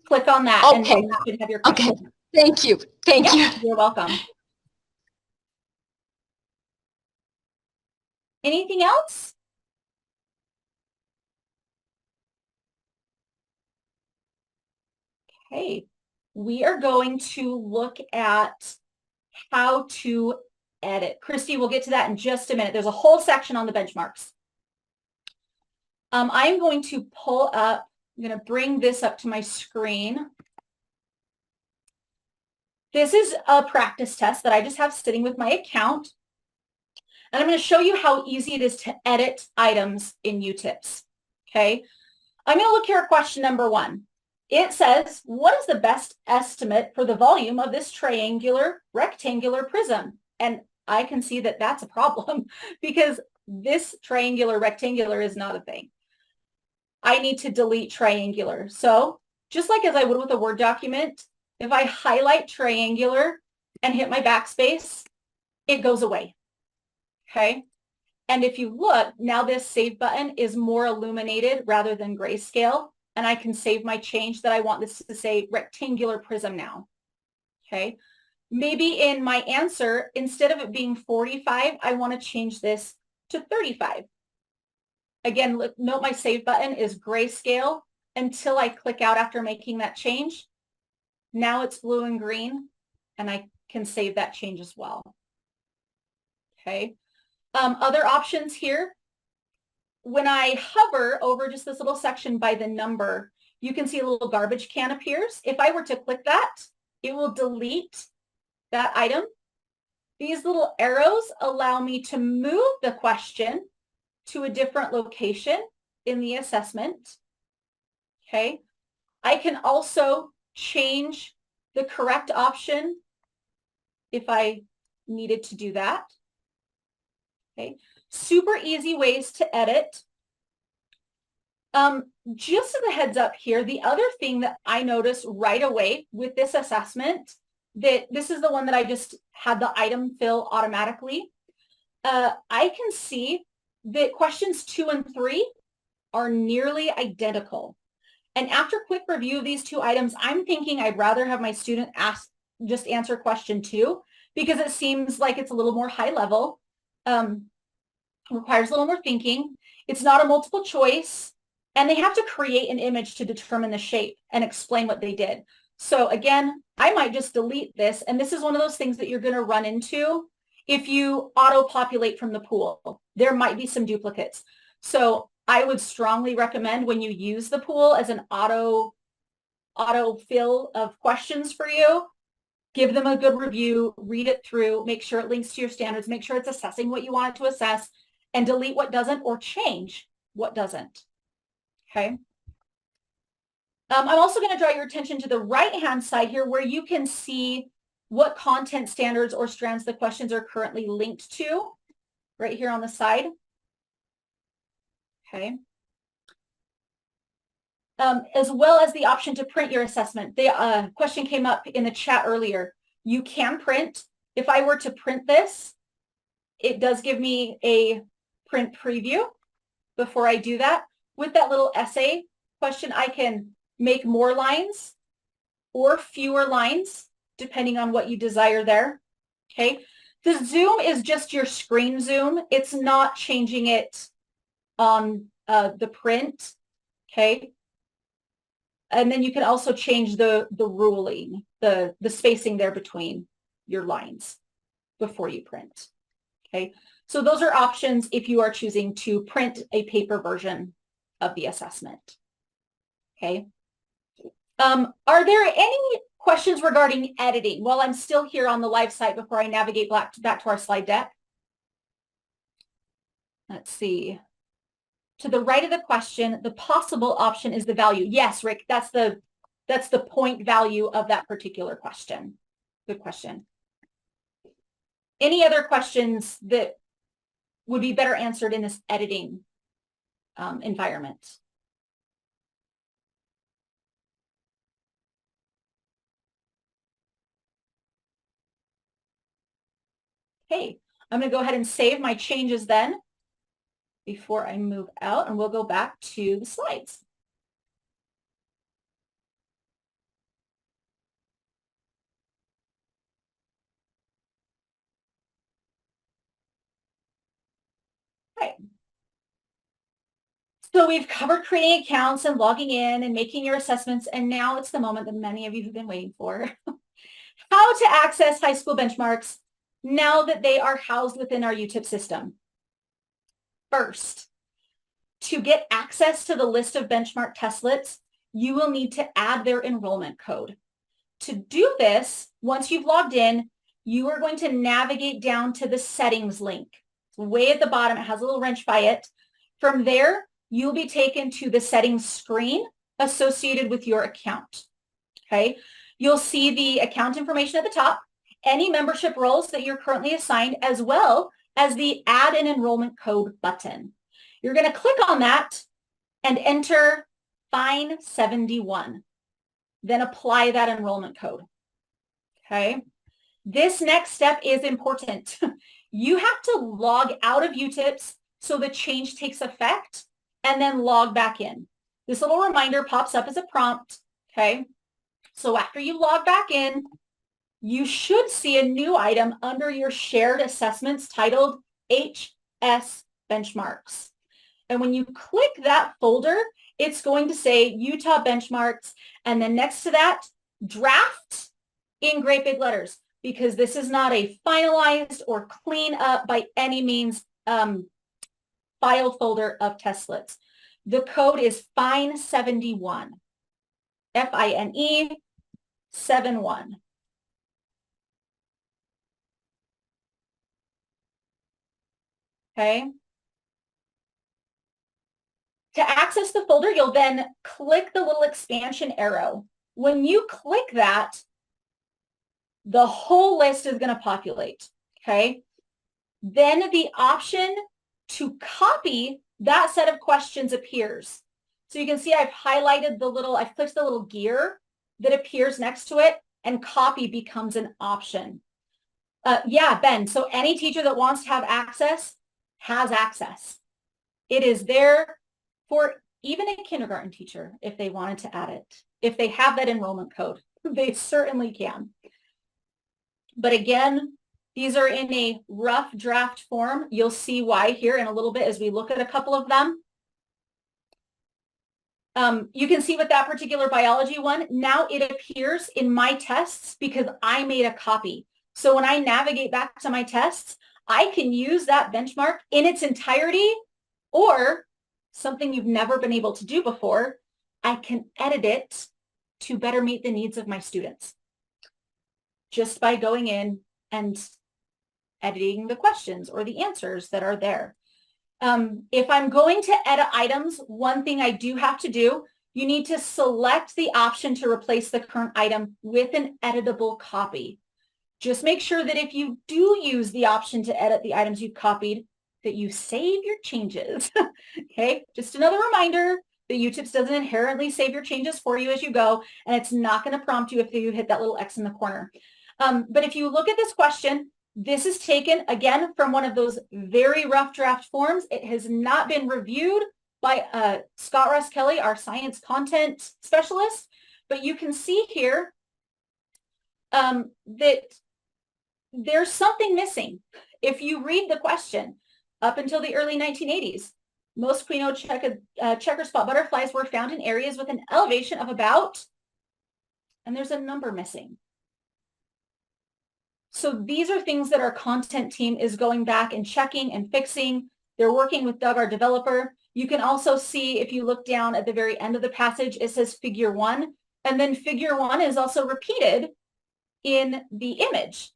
Click on that. Okay. And you should have your question. Okay. Thank you. Thank you. You're welcome. Anything else? Okay, we are going to look at how to edit. Christy, we'll get to that in just a minute. There's a whole section on the benchmarks. I'm going to pull up, I'm going to bring this up to my screen. This is a practice test that I just have sitting with my account. And I'm going to show you how easy it is to edit items in UTIPS. Okay, I'm going to look here at question number 1. It says, what is the best estimate for the volume of this triangular rectangular prism? And I can see that that's a problem because this triangular rectangular is not a thing. I need to delete triangular. So just like as I would with a Word document, if I highlight triangular and hit my backspace, it goes away. Okay. And if you look, now this save button is more illuminated rather than grayscale. And I can save my change that I want this to say rectangular prism now. Okay. Maybe in my answer, instead of it being 45, I want to change this to 35. Again, look, note my save button is grayscale until I click out after making that change. Now it's blue and green, and I can save that change as well. Okay. Other options here. When I hover over just this little section by the number, you can see a little garbage can appears. If I were to click that, it will delete that item. These little arrows allow me to move the question to a different location in the assessment. Okay. I can also change the correct option if I needed to do that. Okay. Super easy ways to edit. Just as a heads up here, the other thing that I noticed right away with this assessment, that this is the one that I just had the item fill automatically. I can see that questions 2 and 3 are nearly identical. And after quick review of these 2 items, I'm thinking I'd rather have my student just answer question 2 because it seems like it's a little more high level. Requires a little more thinking. It's not a multiple choice, and they have to create an image to determine the shape and explain what they did. So again, I might just delete this, and this is one of those things that you're going to run into if you auto-populate from the pool. There might be some duplicates. So I would strongly recommend when you use the pool as an auto fill of questions for you, give them a good review, read it through, make sure it links to your standards, make sure it's assessing what you want it to assess, and delete what doesn't or change what doesn't. Okay. I'm also going to draw your attention to the right-hand side here where you can see what content standards or strands the questions are currently linked to, right here on the side. Okay. As well as the option to print your assessment. The question came up in the chat earlier. You can print. If I were to print this, it does give me a print preview before I do that. With that little essay question, I can make more lines or fewer lines, depending on what you desire there. Okay. The zoom is just your screen zoom. It's not changing it on the print. Okay. And then you can also change the ruling, the spacing there between your lines before you print. Okay. So those are options if you are choosing to print a paper version of the assessment. Okay. Are there any questions regarding editing while I'm still here on the live site before I navigate back to our slide deck? Let's see. To the right of the question, the possible option is the value. Yes, Rick, that's the point value of that particular question. Good question. Any other questions that would be better answered in this editing environment? Okay, I'm going to go ahead and save my changes then before I move out, and we'll go back to the slides. Okay. So we've covered creating accounts and logging in and making your assessments, and now it's the moment that many of you have been waiting for. How to access high school benchmarks now that they are housed within our UTIPS system. First, to get access to the list of benchmark testlets, you will need to add their enrollment code. To do this, once you've logged in, you are going to navigate down to the settings link. It's way at the bottom, it has a little wrench by it. From there, you'll be taken to the settings screen associated with your account. Okay, you'll see the account information at the top, any membership roles that you're currently assigned, as well as the add an enrollment code button. You're going to click on that and enter FINE71. Then apply that enrollment code. Okay. This next step is important. You have to log out of UTIPS so the change takes effect and then log back in. This little reminder pops up as a prompt. Okay. So after you log back in, you should see a new item under your shared assessments titled HS Benchmarks. And when you click that folder, it's going to say Utah Benchmarks, and then next to that, draft in great big letters, because this is not a finalized or clean up by any means file folder of testlets. The code is FINE71, FINE 71. Okay. To access the folder, you'll then click the little expansion arrow. When you click that, the whole list is going to populate. Okay. Then the option to copy that set of questions appears. So you can see I've highlighted I've clicked the little gear that appears next to it, and copy becomes an option. Yeah, Ben, so any teacher that wants to have access has access. It is there for even a kindergarten teacher if they wanted to add it. If they have that enrollment code, they certainly can. But again, these are in a rough draft form. You'll see why here in a little bit as we look at a couple of them. You can see with that particular biology one, now it appears in my tests because I made a copy. So when I navigate back to my tests, I can use that benchmark in its entirety, or something you've never been able to do before, I can edit it to better meet the needs of my students. just by going in and editing the questions or the answers that are there. If I'm going to edit items, one thing I do have to do, you need to select the option to replace the current item with an editable copy. Just make sure that if you do use the option to edit the items you've copied, that you save your changes. Okay, just another reminder that UTIPS doesn't inherently save your changes for you as you go, and it's not going to prompt you if you hit that little X in the corner. But if you look at this question, this is taken again from one of those very rough draft forms. It has not been reviewed by Scott Ross Kelly, our science content specialist, but you can see here that there's something missing. If you read the question, up until the early 1980s, most queen checker spot butterflies were found in areas with an elevation of about, and there's a number missing. So these are things that our content team is going back and checking and fixing. They're working with Doug, our developer. You can also see, if you look down at the very end of the passage, it says figure 1, and then figure 1 is also repeated in the image.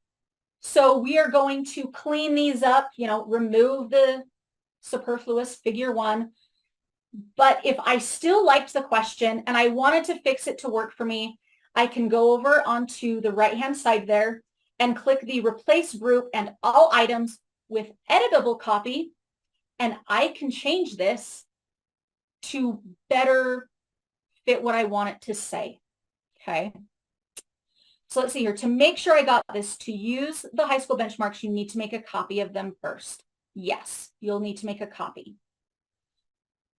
So we are going to clean these up, remove the superfluous figure 1. But if I still liked the question and I wanted to fix it to work for me, I can go over onto the right-hand side there and click the replace group and all items with editable copy, and I can change this to better fit what I want it to say. Okay. So let's see here. To make sure I got this, to use the high school benchmarks, you need to make a copy of them first. Yes, you'll need to make a copy.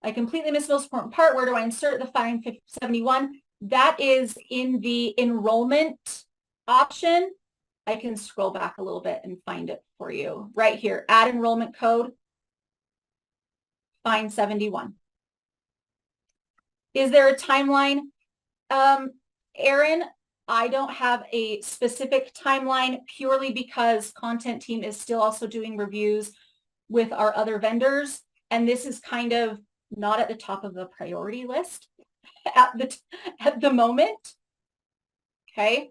I completely missed the most important part. Where do I insert the 571? That is in the enrollment option. I can scroll back a little bit and find it for you. Right here, add enrollment code, find 71. Is there a timeline? Erin, I don't have a specific timeline purely because content team is still also doing reviews with our other vendors. And this is kind of not at the top of the priority list at the moment. Okay.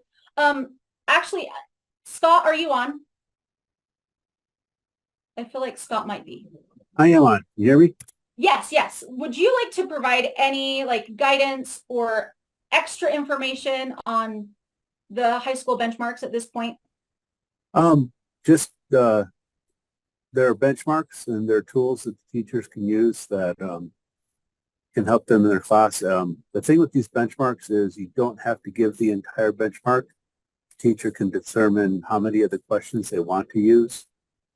Actually, Scott, are you on? I feel like Scott might be. I am on. You hear me? Yes. Would you like to provide any guidance or extra information on the high school benchmarks at this point? Just there are benchmarks and there are tools that the teachers can use that can help them in their class. The thing with these benchmarks is you don't have to give the entire benchmark. The teacher can determine how many of the questions they want to use.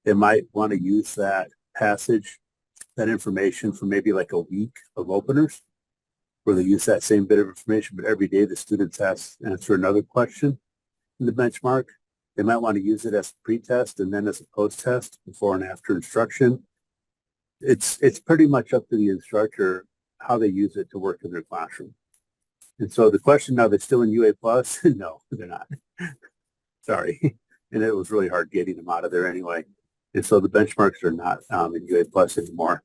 They might want to use that passage, that information for maybe like a week of openers, where they use that same bit of information, but every day the students answer another question in the benchmark. They might want to use it as a pretest and then as a post-test, before and after instruction. It's pretty much up to the instructor how they use it to work in their classroom. And so the question, are they still in UA Plus? No, they're not. Sorry. And it was really hard getting them out of there anyway. And so the benchmarks are not in UA Plus anymore.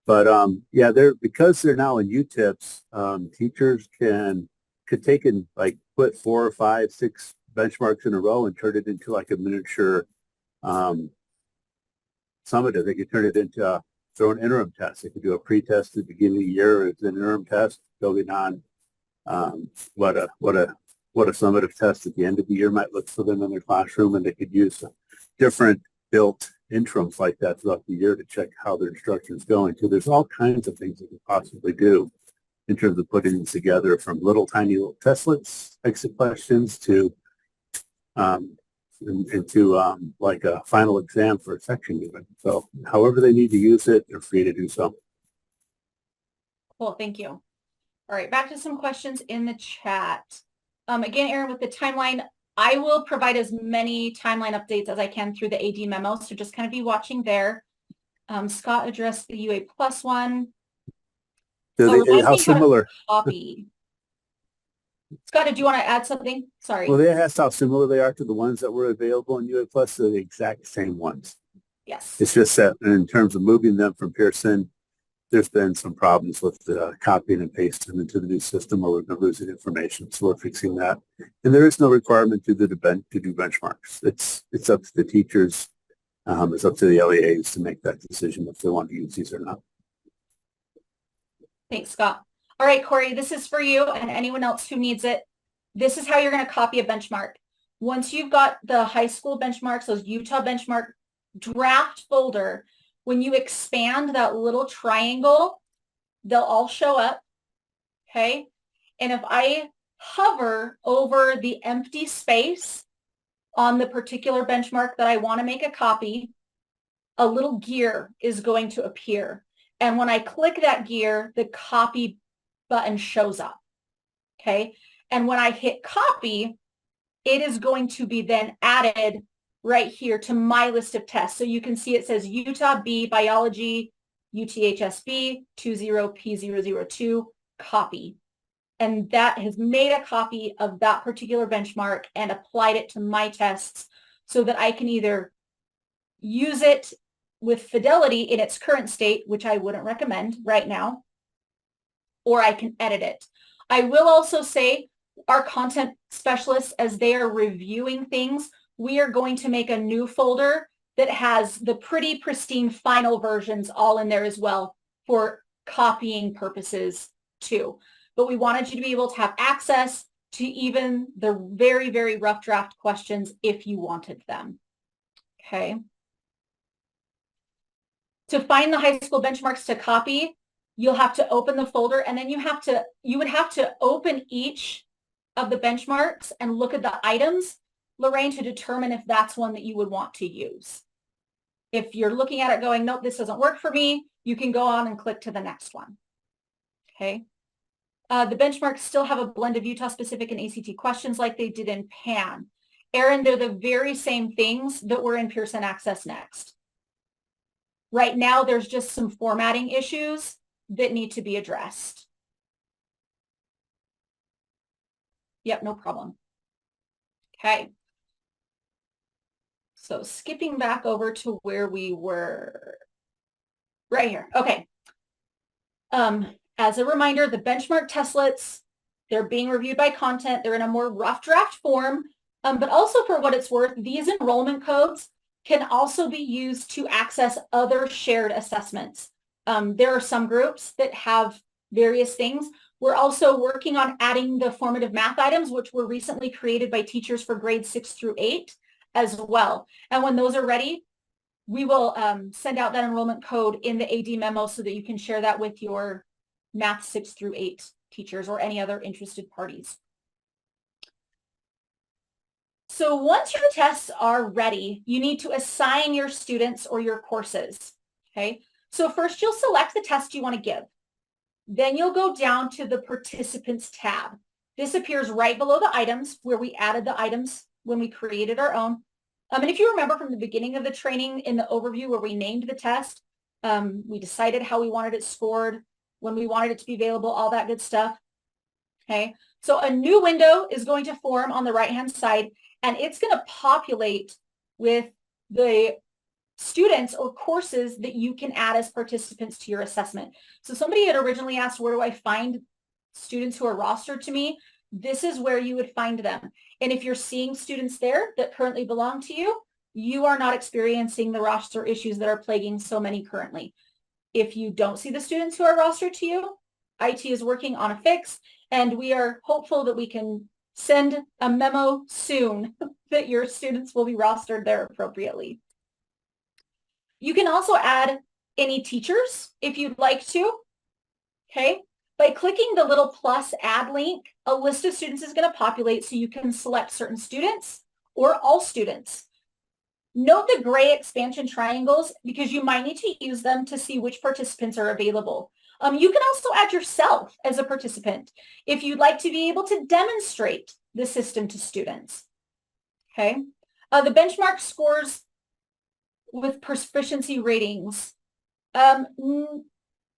But yeah, because they're now in UTIPS, teachers could take and put 4 or 5, 6 benchmarks in a row and turn it into like a miniature summative. They could turn it into their own interim test. They could do a pretest at the beginning of the year as an interim test, building on what a summative test at the end of the year might look for them in their classroom, and they could use different built interims like that throughout the year to check how their instruction is going. So there's all kinds of things that you possibly do in terms of putting these together, from little tiny little testlets, exit questions, to like a final exam for a section even. So however they need to use it, they're free to do so. Cool, thank you. All right, back to some questions in the chat. Again, Erin, with the timeline, I will provide as many timeline updates as I can through the AD memo, so just kind of be watching there. Scott addressed the UA Plus one. How similar? Copy. Scott, did you want to add something? Sorry. Well, they asked how similar they are to the ones that were available in UA Plus. They're the exact same ones. Yes. It's just that in terms of moving them from Pearson there's been some problems with copying and pasting into the new system where we've been losing information. So we're fixing that. And there is no requirement to do benchmarks. It's up to the teachers. It's up to the LEAs to make that decision if they want to use these or not. Thanks, Scott. All right, Corey, this is for you and anyone else who needs it. This is how you're going to copy a benchmark. Once you've got the high school benchmarks, those Utah benchmark draft folder, when you expand that little triangle, they'll all show up, okay? And if I hover over the empty space on the particular benchmark that I want to make a copy, a little gear is going to appear. And when I click that gear, the copy button shows up, okay? And when I hit copy, it is going to be then added right here to my list of tests. So you can see it says Utah B Biology, UTHSB 20P002 copy. And that has made a copy of that particular benchmark and applied it to my tests so that I can either use it with fidelity in its current state, which I wouldn't recommend right now, or I can edit it. I will also say our content specialists, as they are reviewing things, we are going to make a new folder that has the pretty pristine final versions all in there as well for copying purposes too. But we wanted you to be able to have access to even the very, very rough draft questions if you wanted them. Okay. To find the high school benchmarks to copy, you'll have to open the folder, and then you would have to open each of the benchmarks and look at the items, Lorraine, to determine if that's one that you would want to use. If you're looking at it going, nope, this doesn't work for me, you can go on and click to the next one. Okay. The benchmarks still have a blend of Utah specific and ACT questions like they did in PAN. Aaron, they're the very same things that were in Pearson Access Next. Right now, there's just some formatting issues that need to be addressed. Yep, no problem. Okay. So skipping back over to where we were right here. Okay. As a reminder, the benchmark testlets, they're being reviewed by content. They're in a more rough draft form, but also for what it's worth, these enrollment codes can also be used to access other shared assessments. There are some groups that have various things. We're also working on adding the formative math items, which were recently created by teachers for grades 6 through 8 as well. And when those are ready, we will send out that enrollment code in the AD memo so that you can share that with your math 6 through 8 teachers or any other interested parties. So once your tests are ready, you need to assign your students or your courses, okay? So first you'll select the test you want to give. Then you'll go down to the participants tab. This appears right below the items where we added the items when we created our own. And if you remember from the beginning of the training in the overview where we named the test, we decided how we wanted it scored, when we wanted it to be available, all that good stuff. Okay, so a new window is going to form on the right-hand side, and it's going to populate with the students or courses that you can add as participants to your assessment. So somebody had originally asked, where do I find students who are rostered to me? This is where you would find them. And if you're seeing students there that currently belong to you, you are not experiencing the roster issues that are plaguing so many currently. If you don't see the students who are rostered to you, IT is working on a fix, and we are hopeful that we can send a memo soon that your students will be rostered there appropriately. You can also add any teachers if you'd like to, okay? By clicking the little plus add link, a list of students is going to populate so you can select certain students or all students. Note the gray expansion triangles because you might need to use them to see which participants are available. You can also add yourself as a participant if you'd like to be able to demonstrate the system to students. Okay. The benchmark scores with proficiency ratings. Michelle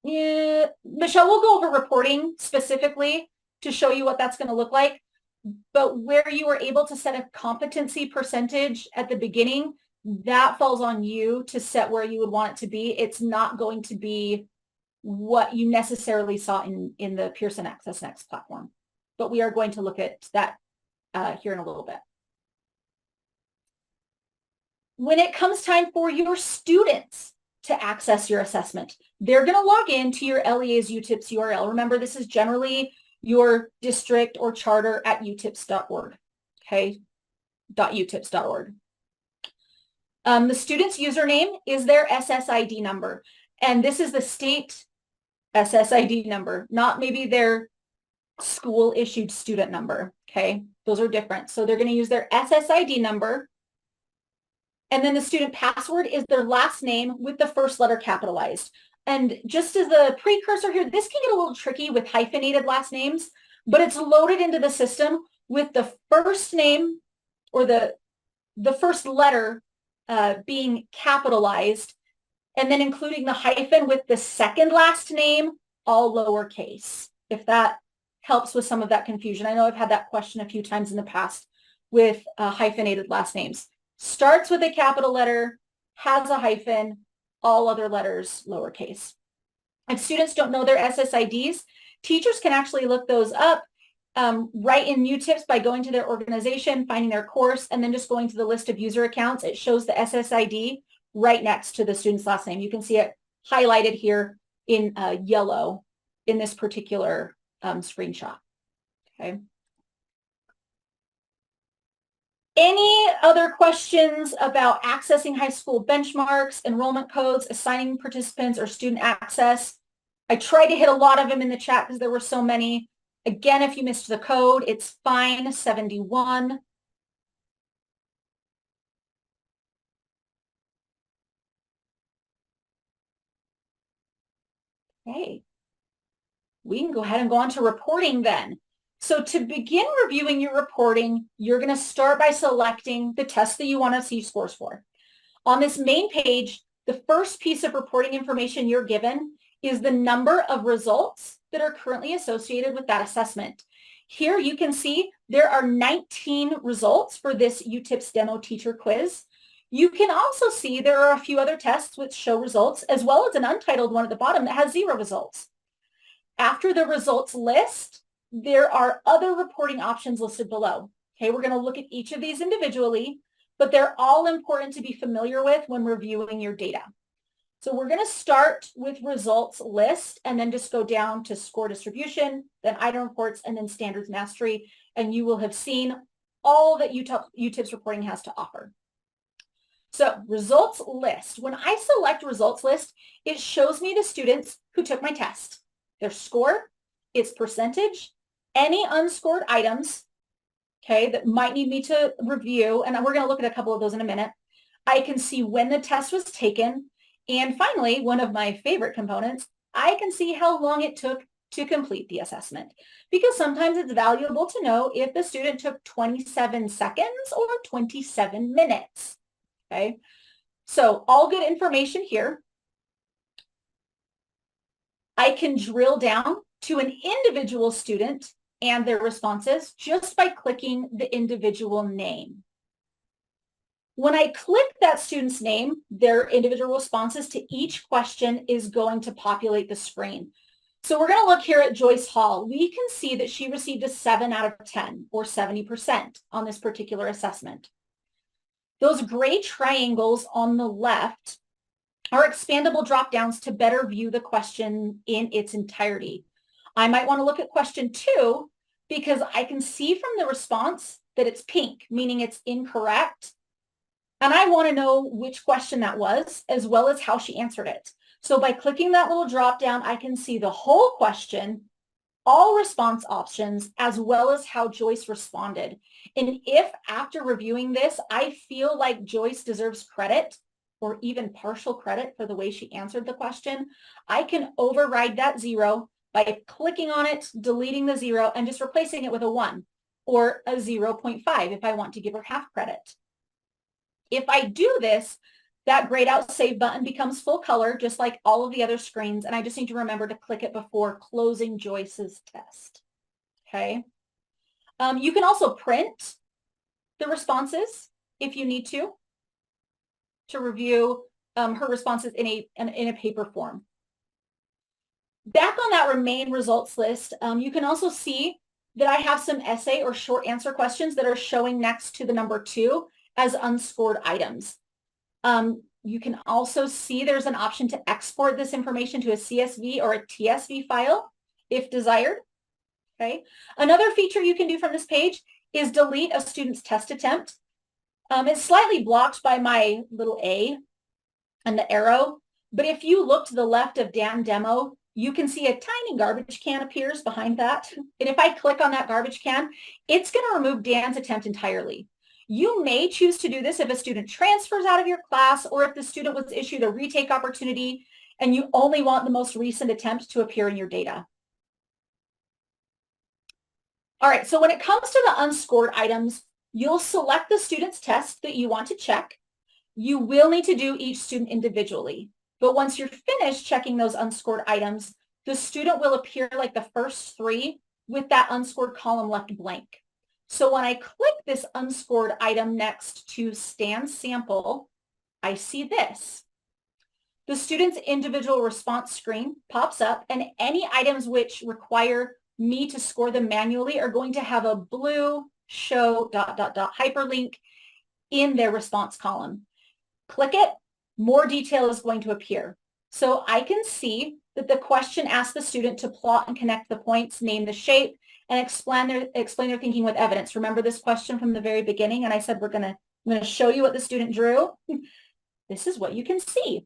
will go over reporting specifically to show you what that's going to look like. But where you were able to set a competency percentage at the beginning, that falls on you to set where you would want it to be. It's not going to be what you necessarily saw in the Pearson Access Next platform. But we are going to look at that here in a little bit. When it comes time for your students to access your assessment, they're going to log into your LEA's UTIPS URL. Remember, this is generally your district or charter at utips.org, okay, .utips.org. The student's username is their SSID number, and this is the state SSID number, not maybe their school issued student number, okay? Those are different. So they're going to use their SSID number, and then the student password is their last name with the first letter capitalized. And just as a precursor here, this can get a little tricky with hyphenated last names, but it's loaded into the system with the first name or the first letter being capitalized, and then including the hyphen with the second last name, all lowercase, if that helps with some of that confusion. I know I've had that question a few times in the past with hyphenated last names. Starts with a capital letter, has a hyphen, all other letters lowercase. If students don't know their SSIDs, teachers can actually look those up right in UTIPS by going to their organization, finding their course, and then just going to the list of user accounts. It shows the SSID right next to the student's last name. You can see it highlighted here in yellow in this particular screenshot. Okay. Any other questions about accessing high school benchmarks, enrollment codes, assigning participants, or student access? I tried to hit a lot of them in the chat because there were so many. Again, if you missed the code, it's fine 71. Okay. We can go ahead and go on to reporting then. So to begin reviewing your reporting, you're going to start by selecting the test that you want to see scores for. On this main page, the first piece of reporting information you're given is the number of results that are currently associated with that assessment. Here you can see there are 19 results for this UTIPS demo teacher quiz. You can also see there are a few other tests which show results, as well as an untitled one at the bottom that has 0 results. After the results list, there are other reporting options listed below. Okay, we're going to look at each of these individually, but they're all important to be familiar with when reviewing your data. So we're going to start with results list and then just go down to score distribution, then item reports, and then standards mastery, and you will have seen all that UTIPS reporting has to offer. So results list. When I select results list, it shows me the students who took my test, their score, its percentage, any unscored items, okay, that might need me to review, and we're going to look at a couple of those in a minute. I can see when the test was taken, and finally, one of my favorite components, I can see how long it took to complete the assessment, because sometimes it's valuable to know if the student took 27 seconds or 27 minutes, okay? So all good information here. I can drill down to an individual student and their responses just by clicking the individual name. When I click that student's name, their individual responses to each question is going to populate the screen. So we're going to look here at Joyce Hall. We can see that she received a 7 out of 10 or 70% on this particular assessment. Those gray triangles on the left are expandable drop downs to better view the question in its entirety. I might want to look at question 2 because I can see from the response that it's pink, meaning it's incorrect. And I want to know which question that was, as well as how she answered it. So by clicking that little drop down, I can see the whole question, all response options, as well as how Joyce responded. And if after reviewing this, I feel like Joyce deserves credit or even partial credit for the way she answered the question, I can override that 0 by clicking on it, deleting the 0, and just replacing it with a 1 or a 0.5 if I want to give her half credit. If I do this, that grayed out save button becomes full color, just like all of the other screens, and I just need to remember to click it before closing Joyce's test, okay? You can also print the responses if you need to review her responses in a paper form. Back on that remain results list, you can also see that I have some essay or short answer questions that are showing next to the number 2 as unscored items. You can also see there's an option to export this information to a CSV or a TSV file if desired. Okay. Another feature you can do from this page is delete a student's test attempt. It's slightly blocked by my little A and the arrow, but if you look to the left of Dan Demo, you can see a tiny garbage can appears behind that. And if I click on that garbage can, it's going to remove Dan's attempt entirely. You may choose to do this if a student transfers out of your class or if the student was issued a retake opportunity and you only want the most recent attempt to appear in your data. All right, so when it comes to the unscored items, you'll select the student's test that you want to check. You will need to do each student individually. But once you're finished checking those unscored items, the student will appear like the first 3 with that unscored column left blank. So when I click this unscored item next to Stan Sample, I see this. The student's individual response screen pops up, and any items which require me to score them manually are going to have a blue show ... hyperlink in their response column. Click it, more detail is going to appear. So I can see that the question asks the student to plot and connect the points, name the shape, and explain their thinking with evidence. Remember this question from the very beginning, and I said I'm going to show you what the student drew. This is what you can see.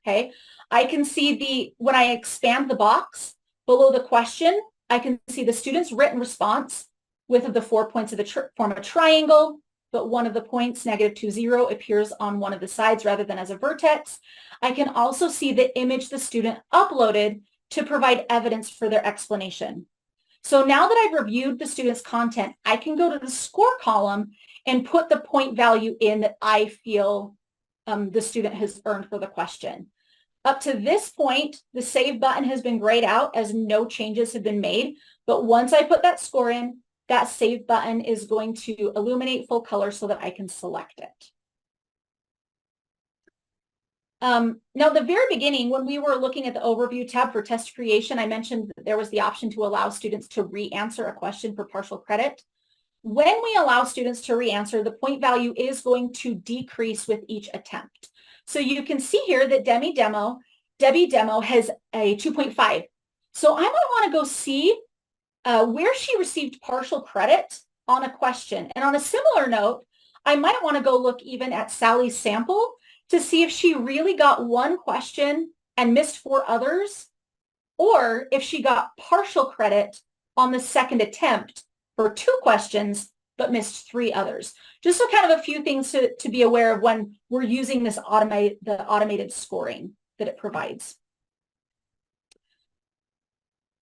Okay, I can see when I expand the box below the question, I can see the student's written response. Width of the 4 points of the form a triangle, but one of the points, -2, 0, appears on one of the sides rather than as a vertex. I can also see the image the student uploaded to provide evidence for their explanation. So now that I've reviewed the student's content, I can go to the score column and put the point value in that I feel the student has earned for the question. Up to this point, the save button has been grayed out as no changes have been made. But once I put that score in, that save button is going to illuminate full color so that I can select it. Now, at the very beginning, when we were looking at the overview tab for test creation, I mentioned that there was the option to allow students to re-answer a question for partial credit. When we allow students to re-answer, the point value is going to decrease with each attempt. So you can see here that Debbie Demo has a 2.5. So I might want to go see where she received partial credit on a question. And on a similar note, I might want to go look even at Sally's sample to see if she really got one question and missed 4 others, or if she got partial credit on the second attempt for 2 questions, but missed 3 others. Just so kind of a few things to be aware of when we're using this automated scoring that it provides.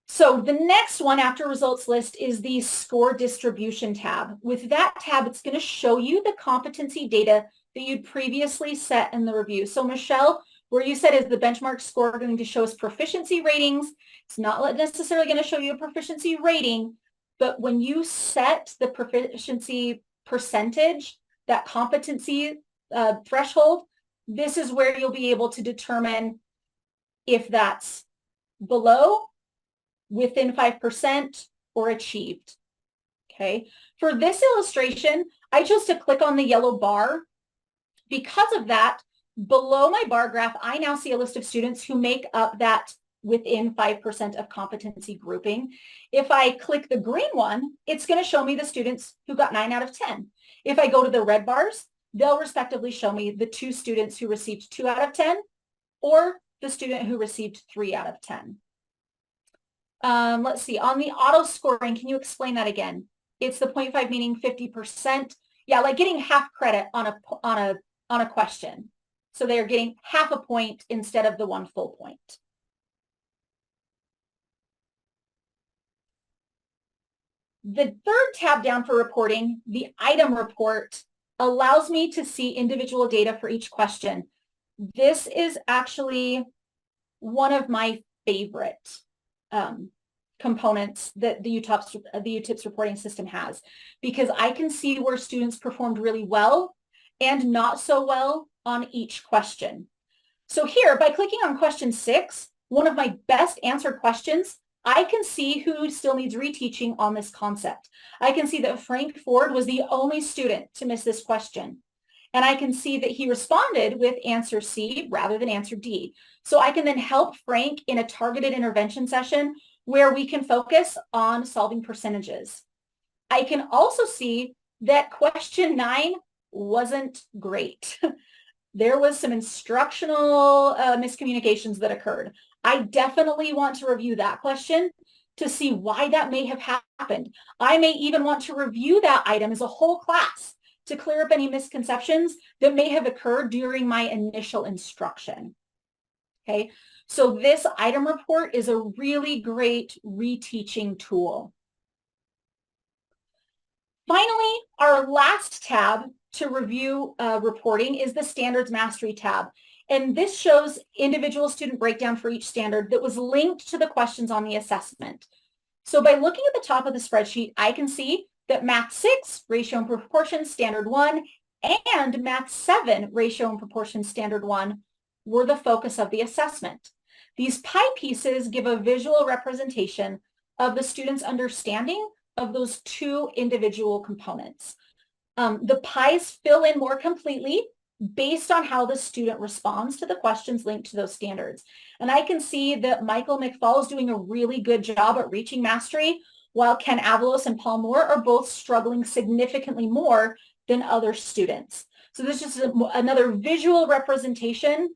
So the next one after results list is the score distribution tab. With that tab, it's going to show you the competency data that you'd previously set in the review. So Michelle, where you said is the benchmark score going to show us proficiency ratings, it's not necessarily going to show you a proficiency rating, but when you set the proficiency percentage, that competency threshold, this is where you'll be able to determine if that's below, within 5%, or achieved. Okay. For this illustration, I chose to click on the yellow bar. Because of that, below my bar graph, I now see a list of students who make up that within 5% of competency grouping. If I click the green one, it's going to show me the students who got 9 out of 10. If I go to the red bars, they'll respectively show me the 2 students who received 2 out of 10 or the student who received 3 out of 10. Let's see, on the auto scoring, can you explain that again? It's the 0.5 meaning 50%. Yeah, like getting half credit on a question. So they're getting half a point instead of the 1 full point. The third tab down for reporting, the item report, allows me to see individual data for each question. This is actually one of my favorite components that the UTIPS reporting system has, because I can see where students performed really well and not so well on each question. So here, by clicking on question 6, one of my best answered questions, I can see who still needs reteaching on this concept. I can see that Frank Ford was the only student to miss this question. And I can see that he responded with answer C rather than answer D. So I can then help Frank in a targeted intervention session where we can focus on solving percentages. I can also see that question 9 wasn't great. There was some instructional miscommunications that occurred. I definitely want to review that question to see why that may have happened. I may even want to review that item as a whole class to clear up any misconceptions that may have occurred during my initial instruction. Okay, so this item report is a really great reteaching tool. Finally, our last tab to review reporting is the Standards Mastery tab. And this shows individual student breakdown for each standard that was linked to the questions on the assessment. So by looking at the top of the spreadsheet, I can see that Math 6, Ratio and Proportion, Standard 1, and Math 7, Ratio and Proportion, Standard 1, were the focus of the assessment. These pie pieces give a visual representation of the student's understanding of those two individual components. The pies fill in more completely based on how the student responds to the questions linked to those standards. And I can see that Michael McFall is doing a really good job at reaching mastery, while Ken Avalos and Paul Moore are both struggling significantly more than other students. So this is just another visual representation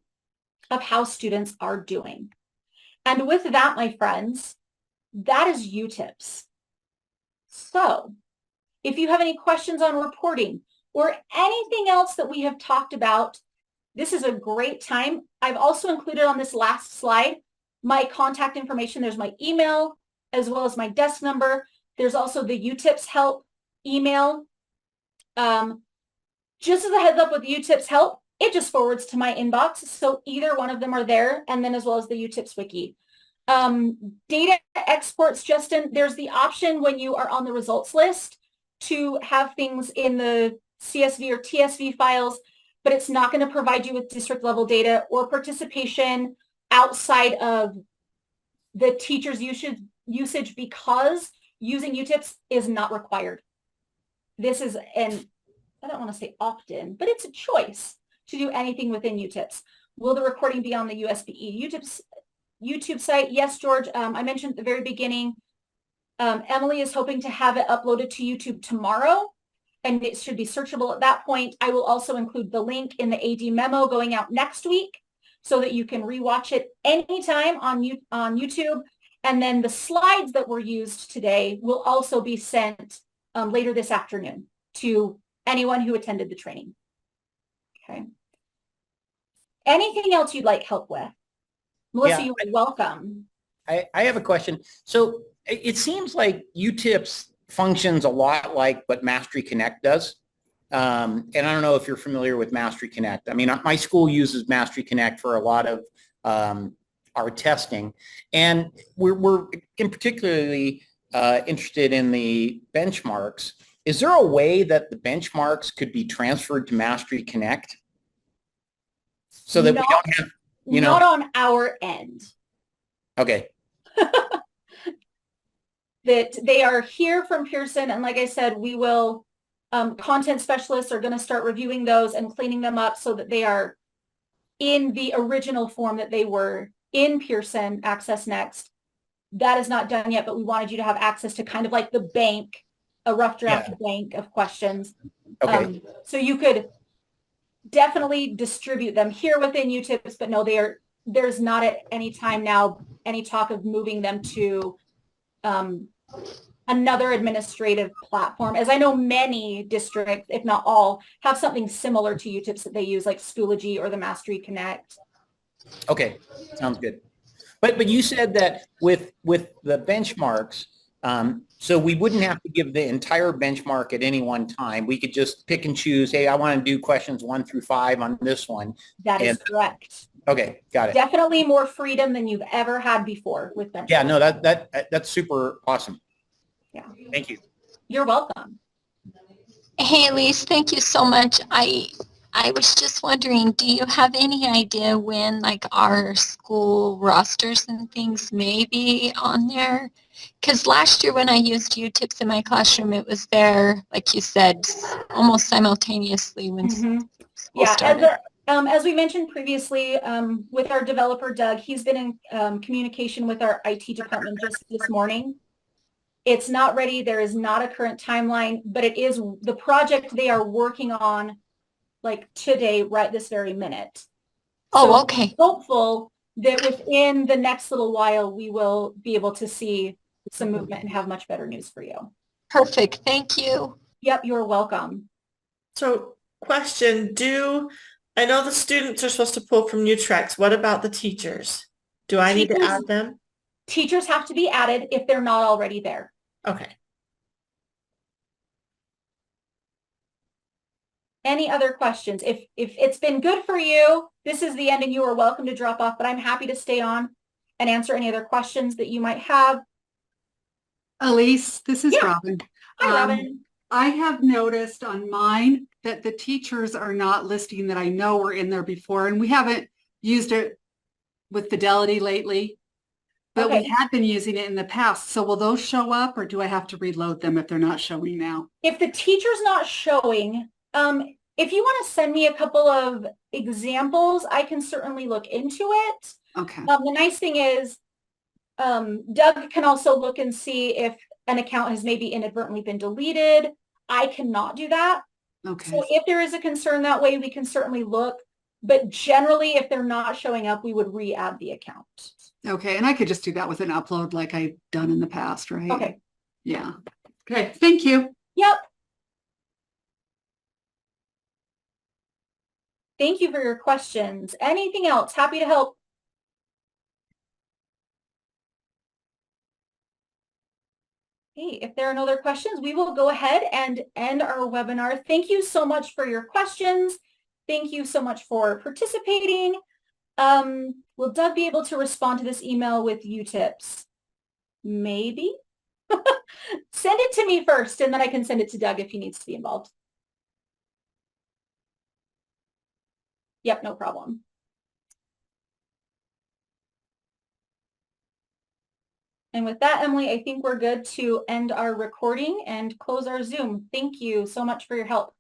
of how students are doing. And with that, my friends, that is UTIPS. So if you have any questions on reporting or anything else that we have talked about, this is a great time. I've also included on this last slide my contact information. There's my email as well as my desk number. There's also the UTIPS help email. Just as a heads up with UTIPS help, it just forwards to my inbox. So either one of them are there, and then as well as the UTIPS wiki. Data exports, Justin, there's the option when you are on the results list to have things in the CSV or TSV files, but it's not going to provide you with district level data or participation outside of the teacher's usage because using UTIPS is not required. This is an, I don't want to say opt-in, but it's a choice to do anything within UTIPS. Will the recording be on the USBE UTIPS YouTube site? Yes, George. I mentioned at the very beginning, Emily is hoping to have it uploaded to YouTube tomorrow, and it should be searchable at that point. I will also include the link in the AD memo going out next week so that you can rewatch it anytime on YouTube. And then the slides that were used today will also be sent later this afternoon to anyone who attended the training. Okay. Anything else you'd like help with? Melissa, you are welcome. I have a question. So it seems like UTIPS functions a lot like what Mastery Connect does. And I don't know if you're familiar with Mastery Connect. I mean, my school uses Mastery Connect for a lot of our testing. And we're in particularly interested in the benchmarks. Is there a way that the benchmarks could be transferred to Mastery Connect? So that we don't have, not on our end. Okay. That they are here from Pearson, and like I said, we will content specialists are going to start reviewing those and cleaning them up so that they are in the original form that they were in Pearson Access Next. That is not done yet, but we wanted you to have access to kind of like the bank, a rough draft bank of questions. Okay. So you could definitely distribute them here within UTIPS, but no, there's not at any time now any talk of moving them to another administrative platform, as I know many districts, if not all, have something similar to UTIPS that they use, like Schoology or the Mastery Connect. Okay, sounds good. But you said that with the benchmarks, so we wouldn't have to give the entire benchmark at any one time. We could just pick and choose, hey, I want to do questions 1 through 5 on this one. That is correct. Okay, got it. Definitely more freedom than you've ever had before with benchmarks. Yeah, no, that's super awesome. Yeah. Thank you. You're welcome. Hey, Elise, thank you so much. I I was just wondering, do you have any idea when like our school rosters and things may be on there? Because last year when I used UTIPS in my classroom, it was there, like you said, almost simultaneously when school Yeah, started. as we mentioned previously, with our developer, Doug, he's been in communication with our IT department just this morning. It's not ready. There is not a current timeline, but it is the project they are working on like today, right this very minute. Oh, So okay. hopeful that within the next little while, we will be able to see some movement and have much better news for you. Perfect. Thank you. Yep, you're welcome. So question, I know the students are supposed to pull from UTREX. What about the teachers? Do I need to Teachers- add them? Teachers have to be added if they're not already there. Okay. Any other questions? If it's been good for you, this is the end and you are welcome to drop off, but I'm happy to stay on and answer any other questions that you might have. Elise, this is Yeah. Robin. Hi, Robin. I have noticed on mine that the teachers are not listing that I know were in there before, and we haven't used it with fidelity lately, but Okay. we had been using it in the past. So will those show up, or do I have to reload them if they're not showing now? If the teacher's not showing, if you want to send me a couple of examples, I can certainly look into it. Okay. The nice thing is, Doug can also look and see if an account has maybe inadvertently been deleted. I cannot do that. Okay. So if there is a concern that way, we can certainly look. But generally, if they're not showing up, we would re-add the account. Okay. And I could just do that with an upload like I've done in the past, right? Okay. Yeah. Okay. Thank you. Yep. Thank you for your questions. Anything else? Happy to help. Hey, if there are no other questions, we will go ahead and end our webinar. Thank you so much for your questions. Thank you so much for participating. Will Doug be able to respond to this email with UTIPS? Maybe. Send it to me first, and then I can send it to Doug if he needs to be involved. Yep, no problem. And with that, Emily, I think we're good to end our recording and close our Zoom. Thank you so much for your help.